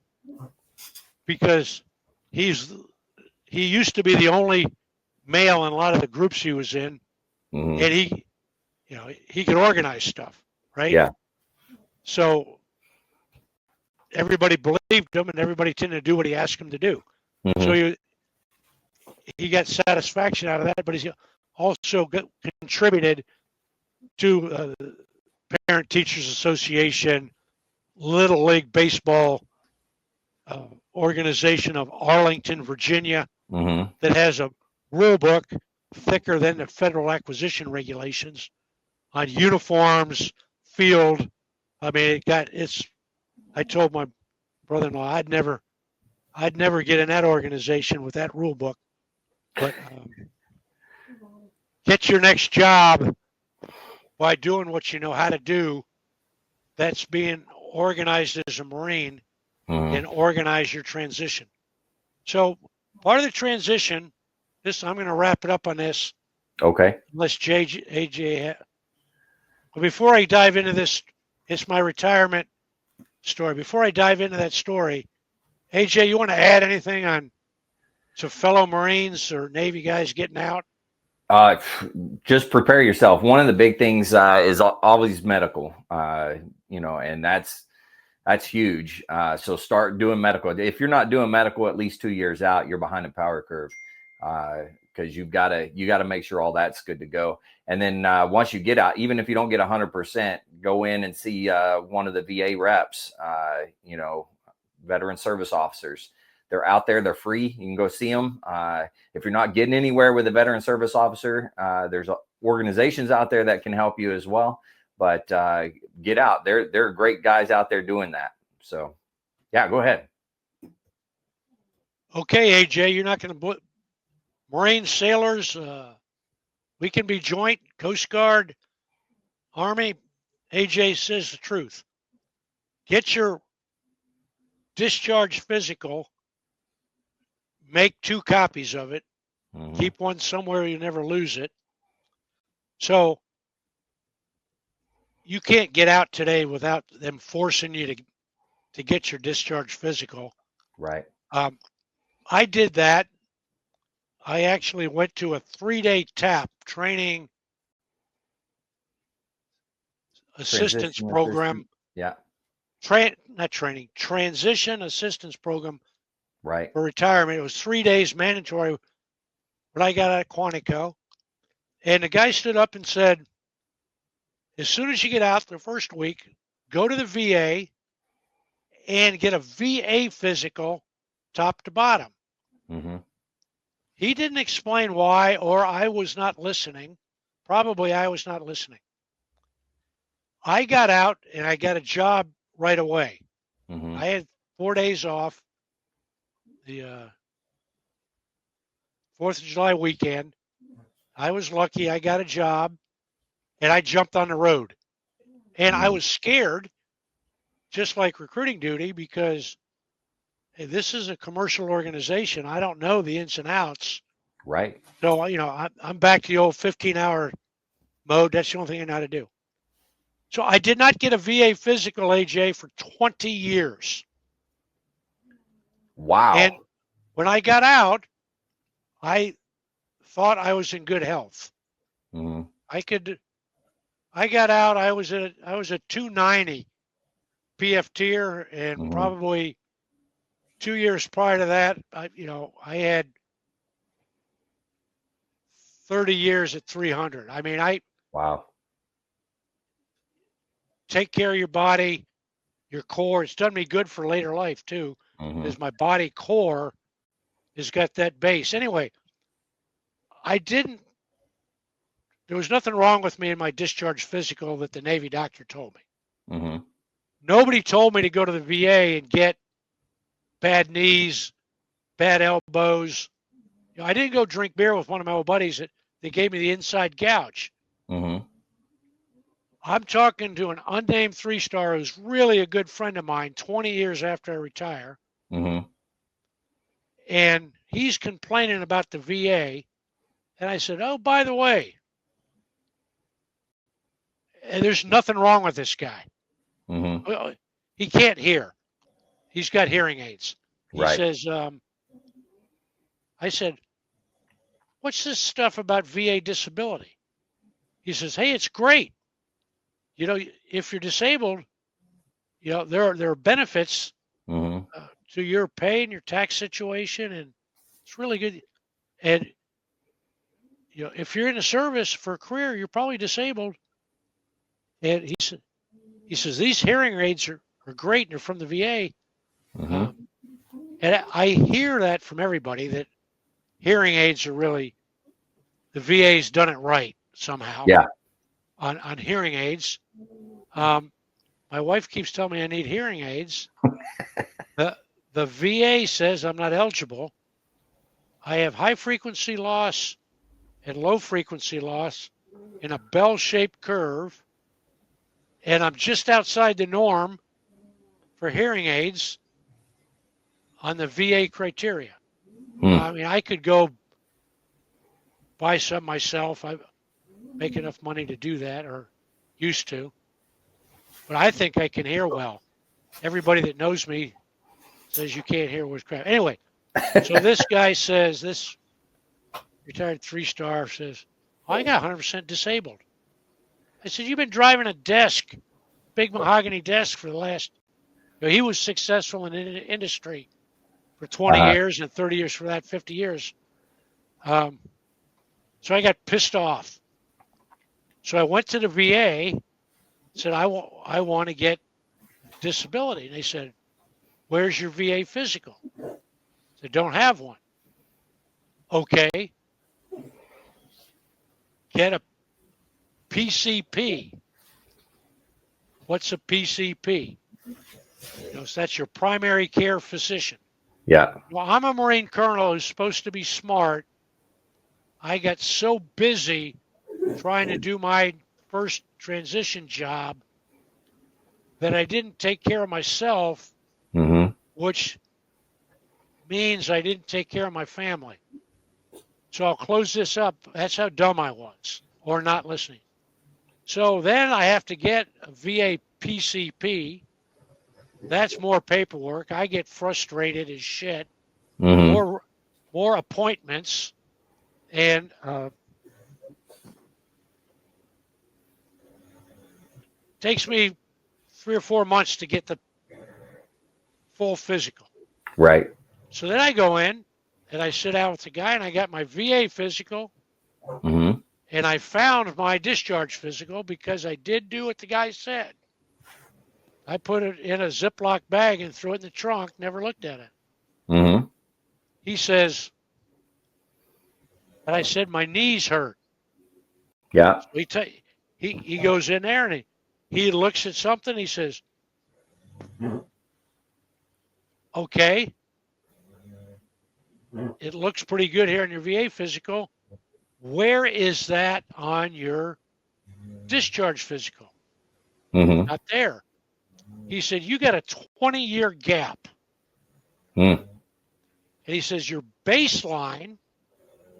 because he used to be the only male in a lot of the groups he was in, Mm-hmm. and he could organize stuff, right? Yeah. So everybody believed him, and everybody tended to do what he asked him to do. Mm-hmm. So he got satisfaction out of that, but he's also contributed to the Parent Teachers Association, Little League Baseball organization of Arlington, Virginia, Mm-hmm. that has a rule book thicker than the federal acquisition regulations on uniforms, field. I mean, I told my brother-in-law I'd never get in that organization with that rule book. But get your next job by doing what you know how to do. That's being organized as a Marine, Mm-hmm. and organize your transition. So part of the transition, I'm going to wrap it up on this. Okay. Unless AJ, but before I dive into this, it's my retirement story. Before I dive into that story, AJ, you want to add anything on to fellow Marines or Navy guys getting out? Just prepare yourself. One of the big things is always medical, and that's huge. So start doing medical. If you're not doing medical at least 2 years out, you're behind the power curve, because you got to make sure all that's good to go. And then once you get out, even if you don't get 100%, go in and see one of the VA reps, veteran service officers. They're out there. They're free. You can go see them. If you're not getting anywhere with a veteran service officer, there's organizations out there that can help you as well. But get out. There are great guys out there doing that. So, yeah, go ahead. Okay, AJ, you're not going to Marine sailors. We can be joint, Coast Guard, Army. AJ says the truth. Get your discharge physical. Make 2 copies of it. Mm-hmm. Keep one somewhere you never lose it. So you can't get out today without them forcing you to get your discharge physical. Right. I did that. I actually went to a 3-day TAP training assistance program. Yeah. Transition assistance program. Right. For retirement. It was 3 days mandatory when I got out of Quantico. And the guy stood up and said, as soon as you get out the first week, go to the VA and get a VA physical top to bottom. Mm-hmm. He didn't explain why, or I was not listening. Probably I was not listening. I got out and I got a job right away. Mm-hmm. I had 4 days off. The 4th of July weekend. I was lucky. I got a job, and I jumped on the road. And I was scared, just like recruiting duty, because hey, this is a commercial organization. I don't know the ins and outs. Right. So, I'm back to the old 15-hour mode. That's the only thing I know how to do. So I did not get a VA physical, AJ, for 20 years. Wow. And when I got out, I thought I was in good health. Mm-hmm. I got out. I was a 290 PF tier, and Mm-hmm. probably 2 years prior to that, I had 30 years at 300. I mean, Wow. take care of your body, your core. It's done me good for later life too, Mm-hmm. because my body core has got that base. Anyway, there was nothing wrong with me in my discharge physical that the Navy doctor told me. Mm-hmm. Nobody told me to go to the VA and get bad knees, bad elbows. I didn't go drink beer with one of my old buddies that they gave me the inside gouge. Mm-hmm. I'm talking to an unnamed 3-star who's really a good friend of mine 20 years after I retire. Mm-hmm. And he's complaining about the VA. And I said, oh, by the way, there's nothing wrong with this guy. Mm-hmm. He can't hear. He's got hearing aids. He Right. says, I said, what's this stuff about VA disability? He says, hey, it's great. You know, if you're disabled, you know, there are benefits Mm-hmm. to your pay and your tax situation, and it's really good. And you know, if you're in the service for a career, you're probably disabled. And he says these hearing aids are great, and they're from the VA. Mm-hmm. And I hear that from everybody, that hearing aids are really, the VA's done it right somehow. Yeah. On hearing aids. My wife keeps telling me I need hearing aids. The VA says I'm not eligible. I have high frequency loss and low frequency loss in a bell-shaped curve, and I'm just outside the norm for hearing aids on the VA criteria. I mean, I could go buy some myself. I make enough money to do that, or used to. But I think I can hear well. Everybody that knows me says you can't hear with crap. Anyway, so this guy says, this retired 3-star says, oh, I got 100% disabled. I said, you've been driving a desk, big mahogany desk for the last, you know, he was successful in the industry for 20 years and 30 years for that, 50 years. So I got pissed off. So I went to the VA, said, I want to get disability. And they said, where's your VA physical? I said, don't have one. Okay. Get a PCP. What's a PCP? You know, so that's your primary care physician. Yeah. Well, I'm a Marine colonel who's supposed to be smart. I got so busy trying to do my first transition job that I didn't take care of myself, Mm-hmm. which means I didn't take care of my family. So I'll close this up. That's how dumb I was, or not listening. So then I have to get a VA PCP. That's more paperwork. I get frustrated as shit. Mm-hmm. More appointments, and takes me 3 or 4 months to get the full physical. Right. So then I go in and I sit down with the guy, and I got my VA physical, Mm-hmm. and I found my discharge physical because I did do what the guy said. I put it in a Ziploc bag and threw it in the trunk, never looked at it. Mm-hmm. He says, and I said, my knees hurt. Yeah. So he goes in there and he looks at something. He says, okay, it looks pretty good here in your VA physical. Where is that on your discharge physical? Mm-hmm. Not there. He said, you got a 20-year gap. Mm. And he says, your baseline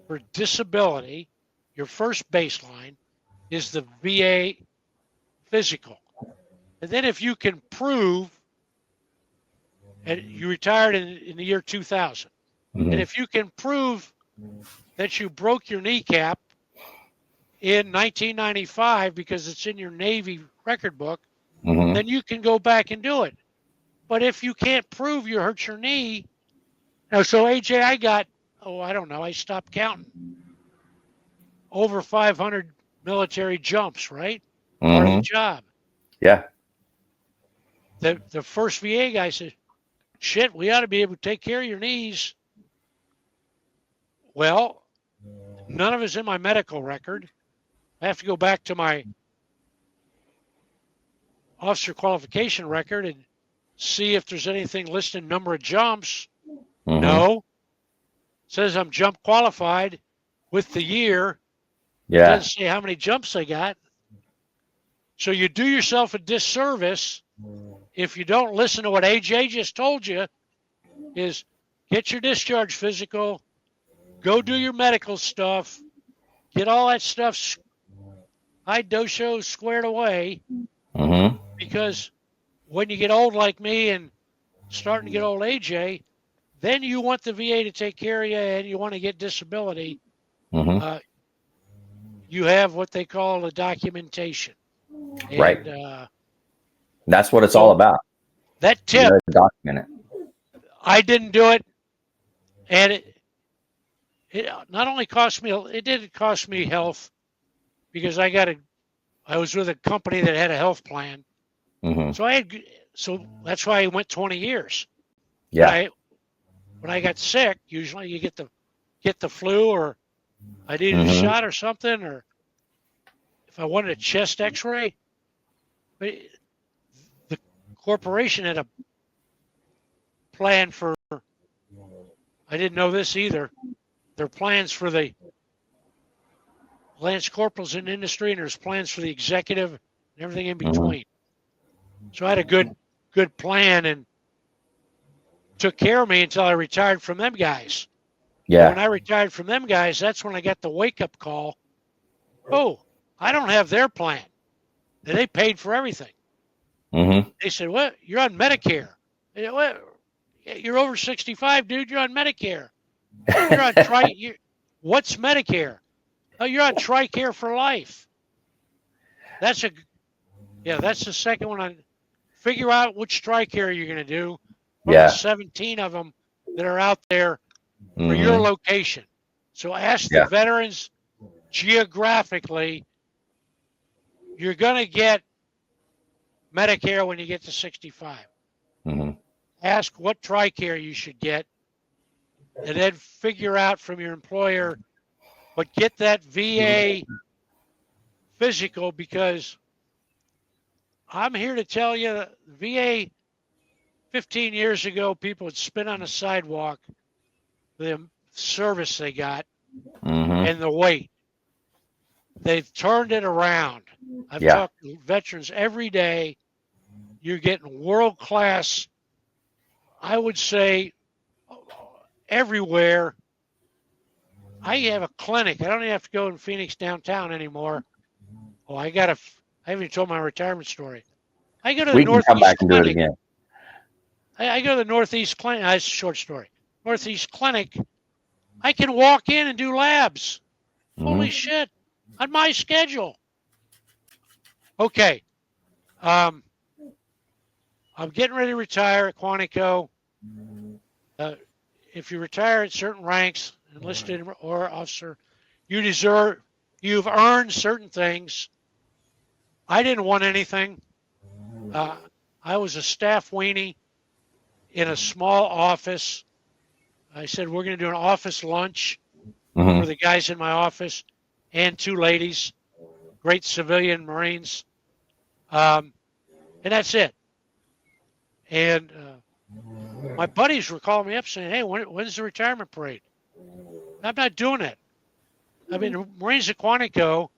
for disability, your first baseline, is the VA physical. And then if you can prove, and you retired in the year 2000, Mm-hmm. and if you can prove that you broke your kneecap in 1995 because it's in your Navy record book, Mm-hmm. then you can go back and do it. But if you can't prove you hurt your knee, now, so AJ, I got, I don't know, I stopped counting. Over 500 military jumps, right? Part of the job. Yeah. The first VA guy said, shit, we ought to be able to take care of your knees. Well, none of it's in my medical record. I have to go back to my officer qualification record and see if there's anything listed number of jumps. Mm-hmm. No. Says I'm jump qualified with the year. Yeah. Doesn't say how many jumps I got. So you do yourself a disservice if you don't listen to what AJ just told you, is get your discharge physical go do your medical stuff, get all that stuff, hide dosho squared away, Mm-hmm. because when you get old like me and starting to get old AJ, then you want the VA to take care of you and you want to get disability. Mm-hmm. You have what they call a documentation. And, Right. That's what it's all about. That You tip, gotta document it. I didn't do it. And it not only cost me, it didn't cost me health, because I was with a company that had a health plan. Mm-hmm. So that's why I went 20 years. Yeah. When I got sick, usually you get the flu, or I needed a Mm-hmm. shot or something, or if I wanted a chest X-ray. But the corporation had a plan for. I didn't know this either. There are plans for the lance corporals in industry, and there's plans for the executive and everything in between. So I had a good plan, and took care of me until I retired from them guys. Yeah. When I retired from them guys, that's when I got the wake-up call. Oh, I don't have their plan. And they paid for everything. Mm-hmm. They said, "What? You're on Medicare." I said, "What? You're over 65, dude. You're on Medicare. You're on what's Medicare? Oh, you're on TRICARE for life." That's the second one. On figure out which TRICARE you're going to do from the 17 of them that are out there for your location. So ask the veterans geographically. You're going to get Medicare when you get to 65. Mm-hmm. Ask what TRICARE you should get, and then figure out from your employer, but get that VA physical, because I'm here to tell you that VA 15 years ago, people would spit on a sidewalk the service they got and the wait. They've turned it around. I've talked to veterans every day. You're getting world-class, I would say, everywhere. I have a clinic. I don't even have to go in Phoenix downtown anymore. Oh, I haven't even told my retirement story. I go to the We can come back Northeast and do it Clinic. again. I go to the Northeast Clinic. That's a short story. Northeast Clinic. I can walk in and do labs. Holy shit. On my schedule. Okay. I'm getting ready to retire at Quantico. If you retire at certain ranks, enlisted or officer, you've earned certain things. I didn't want anything. I was a staff weenie in a small office. I said, we're going to do an office lunch for the guys in my office and two ladies, great civilian Marines. And that's it. And my buddies were calling me up saying, hey, when's the retirement parade? I'm not doing it. I mean, the Marines at Quantico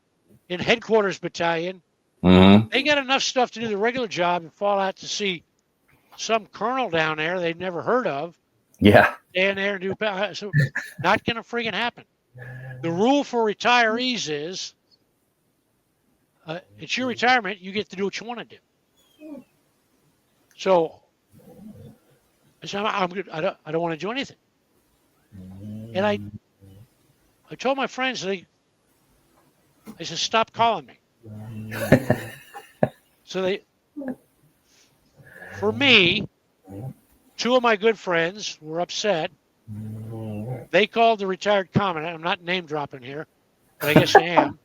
in headquarters battalion, they got enough stuff to do the regular job and fall out to see some colonel down there they'd never heard of. Yeah. Stand there and do, so not going to friggin' happen. The rule for retirees is it's your retirement. You get to do what you want to do. So I said, I'm good. I don't want to do anything. And I told my friends, I said, stop calling me. So for me, two of my good friends were upset. They called the retired commandant. I'm not name dropping here, but I guess I am.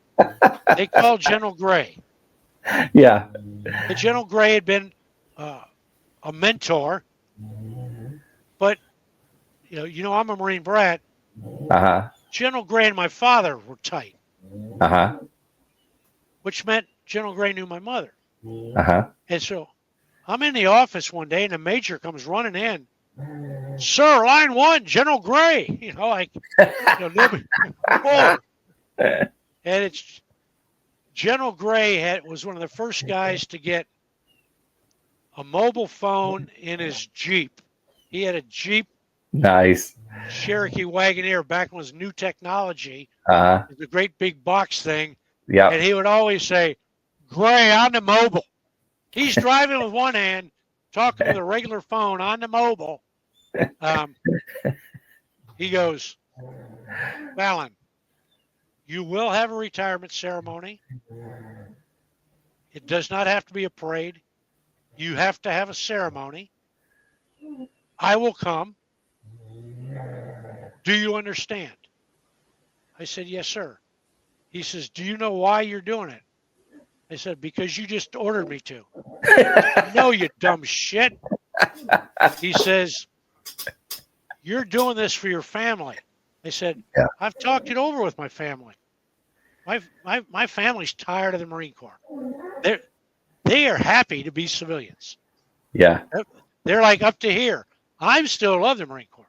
They called General Gray. Yeah. The General Gray had been a mentor, but you know I'm a Marine brat. General Gray and my father were tight, which meant General Gray knew my mother. And so I'm in the office one day, and the major comes running in. Sir, line one, General Gray. Nobody. Whoa. And it's General Gray was one of the first guys to get a mobile phone in his Jeep. He had a Jeep Nice. Cherokee Wagoneer back when it was new technology. Uh-huh. The great big box thing. Yeah. And he would always say, Gray on the mobile. He's driving with one hand, talking with a regular phone on the mobile. He goes, Fallon, you will have a retirement ceremony. It does not have to be a parade. You have to have a ceremony. I will come. Do you understand? I said, yes, sir. He says, do you know why you're doing it? I said, because you just ordered me to. No, you dumb shit. He says, you're doing this for your family. I said, Yeah. I've talked it over with my family. My family's tired of the Marine Corps. They are happy to be civilians. Yeah. They're like up to here. I still love the Marine Corps.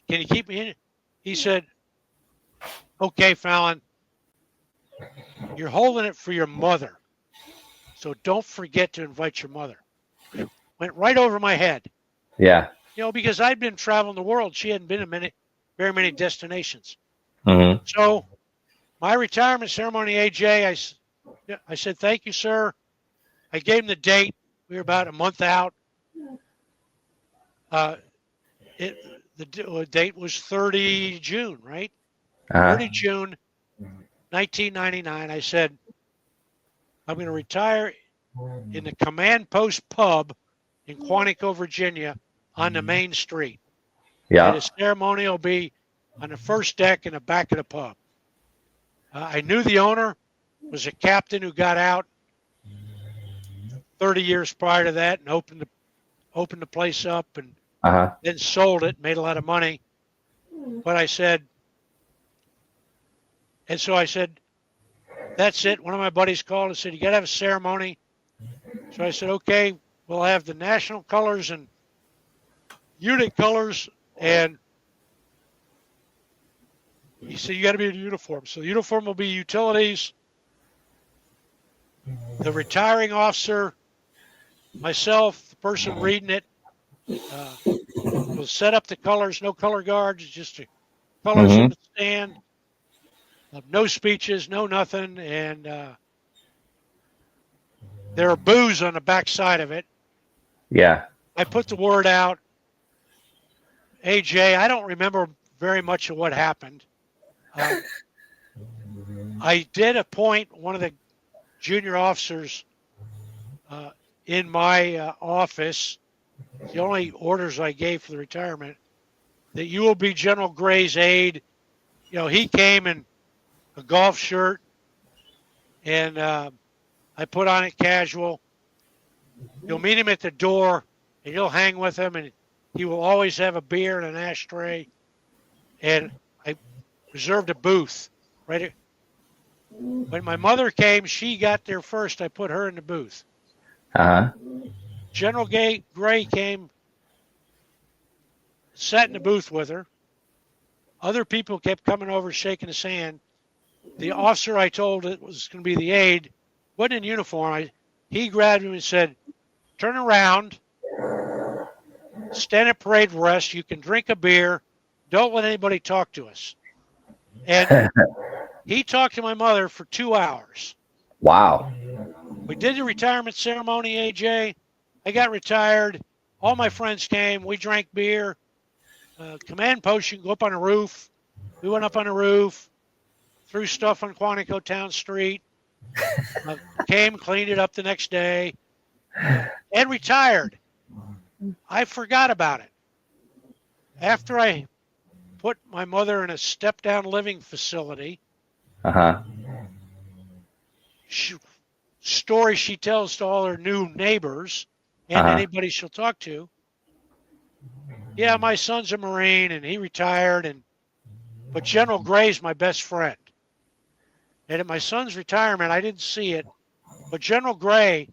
Can you keep me in it? He said, okay, Fallon, you're holding it for your mother. So don't forget to invite your mother. Went right over my head. Yeah. Because I'd been traveling the world. She hadn't been to very many destinations. Mm-hmm. So my retirement ceremony, AJ, I said, thank you, sir. I gave him the date. We were about a month out. The date was 30 June, right? 30 June, 1999. I said, I'm going to retire in the Command Post Pub in Quantico, Virginia, on the main street. Yeah. And the ceremony will be on the first deck in the back of the pub. I knew the owner was a captain who got out 30 years prior to that and opened the place up and then sold it, made a lot of money. But I said, that's it. One of my buddies called and said, you got to have a ceremony. So I said, okay, we'll have the national colors and unit colors. And he said, you got to be in uniform. So the uniform will be utilities. The retiring officer, myself, the person reading it, will set up the colors, no color guards, just the colors in the stand. No speeches, no nothing. And there are boos on the back side of it. Yeah. I put the word out. AJ, I don't remember very much of what happened. I did appoint one of the junior officers in my office. The only orders I gave for the retirement, that you will be General Gray's aide. He came in a golf shirt, and I put on it casual. You'll meet him at the door, and you'll hang with him, and he will always have a beer and an ashtray. And I reserved a booth right. When my mother came, she got there first. I put her in the booth. General Gray came, sat in the booth with her. Other people kept coming over, shaking his hand. The officer I told it was going to be the aide wasn't in uniform. He grabbed him and said, turn around, stand at parade rest. You can drink a beer. Don't let anybody talk to us. And he talked to my mother for 2 hours. Wow. We did the retirement ceremony, AJ. I got retired. All my friends came. We drank beer. Command post, you can go up on a roof. We went up on a roof, threw stuff on Quantico Town Street, came, cleaned it up the next day, and retired. I forgot about it. After I put my mother in a step-down living facility, story she tells to all her new neighbors and anybody she'll talk to. Yeah, my son's a Marine and he retired, but General Gray's my best friend. And at my son's retirement, I didn't see it, but General Gray,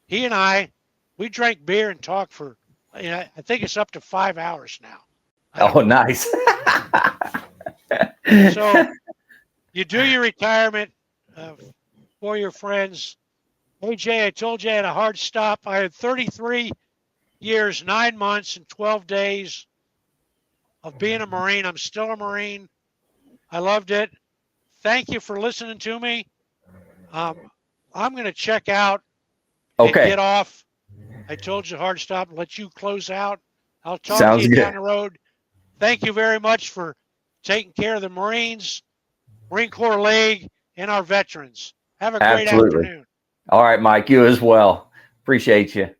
he and we drank beer and talked for, I think it's up to 5 hours now. Oh, nice. So you do your retirement for your friends. AJ, I told you I had a hard stop. I had 33 years, 9 months, and 12 days of being a Marine. I'm still a Marine. I loved it. Thank you for listening to me. I'm going to check out and Okay. get off. I told you hard stop. Let you close out. I'll talk Sounds to you good. down the road. Thank you very much for taking care of the Marines, Marine Corps League, and our veterans. Have a great Absolutely. afternoon. All right, Mike, you as well. Appreciate you.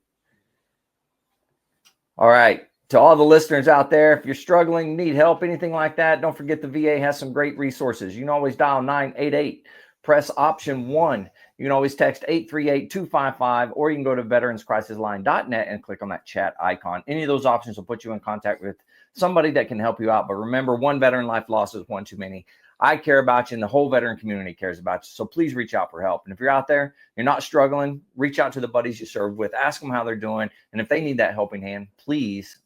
All right. To all the listeners out there, if you're struggling, need help, anything like that, don't forget the VA has some great resources. You can always dial 988, press option 1. You can always text 838-255, or you can go to veteranscrisisline.net and click on that chat icon. Any of those options will put you in contact with somebody that can help you out. But remember, one veteran life lost is one too many. I care about you, and the whole veteran community cares about you. So please reach out for help. And if you're out there, you're not struggling, reach out to the buddies you serve with, ask them how they're doing. And if they need that helping hand, please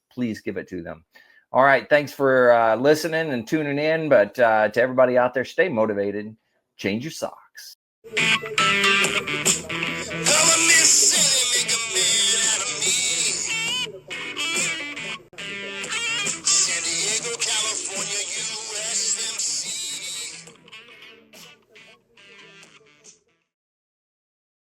give it to them. All right. Thanks for listening and tuning in. But to everybody out there, stay motivated, change your socks.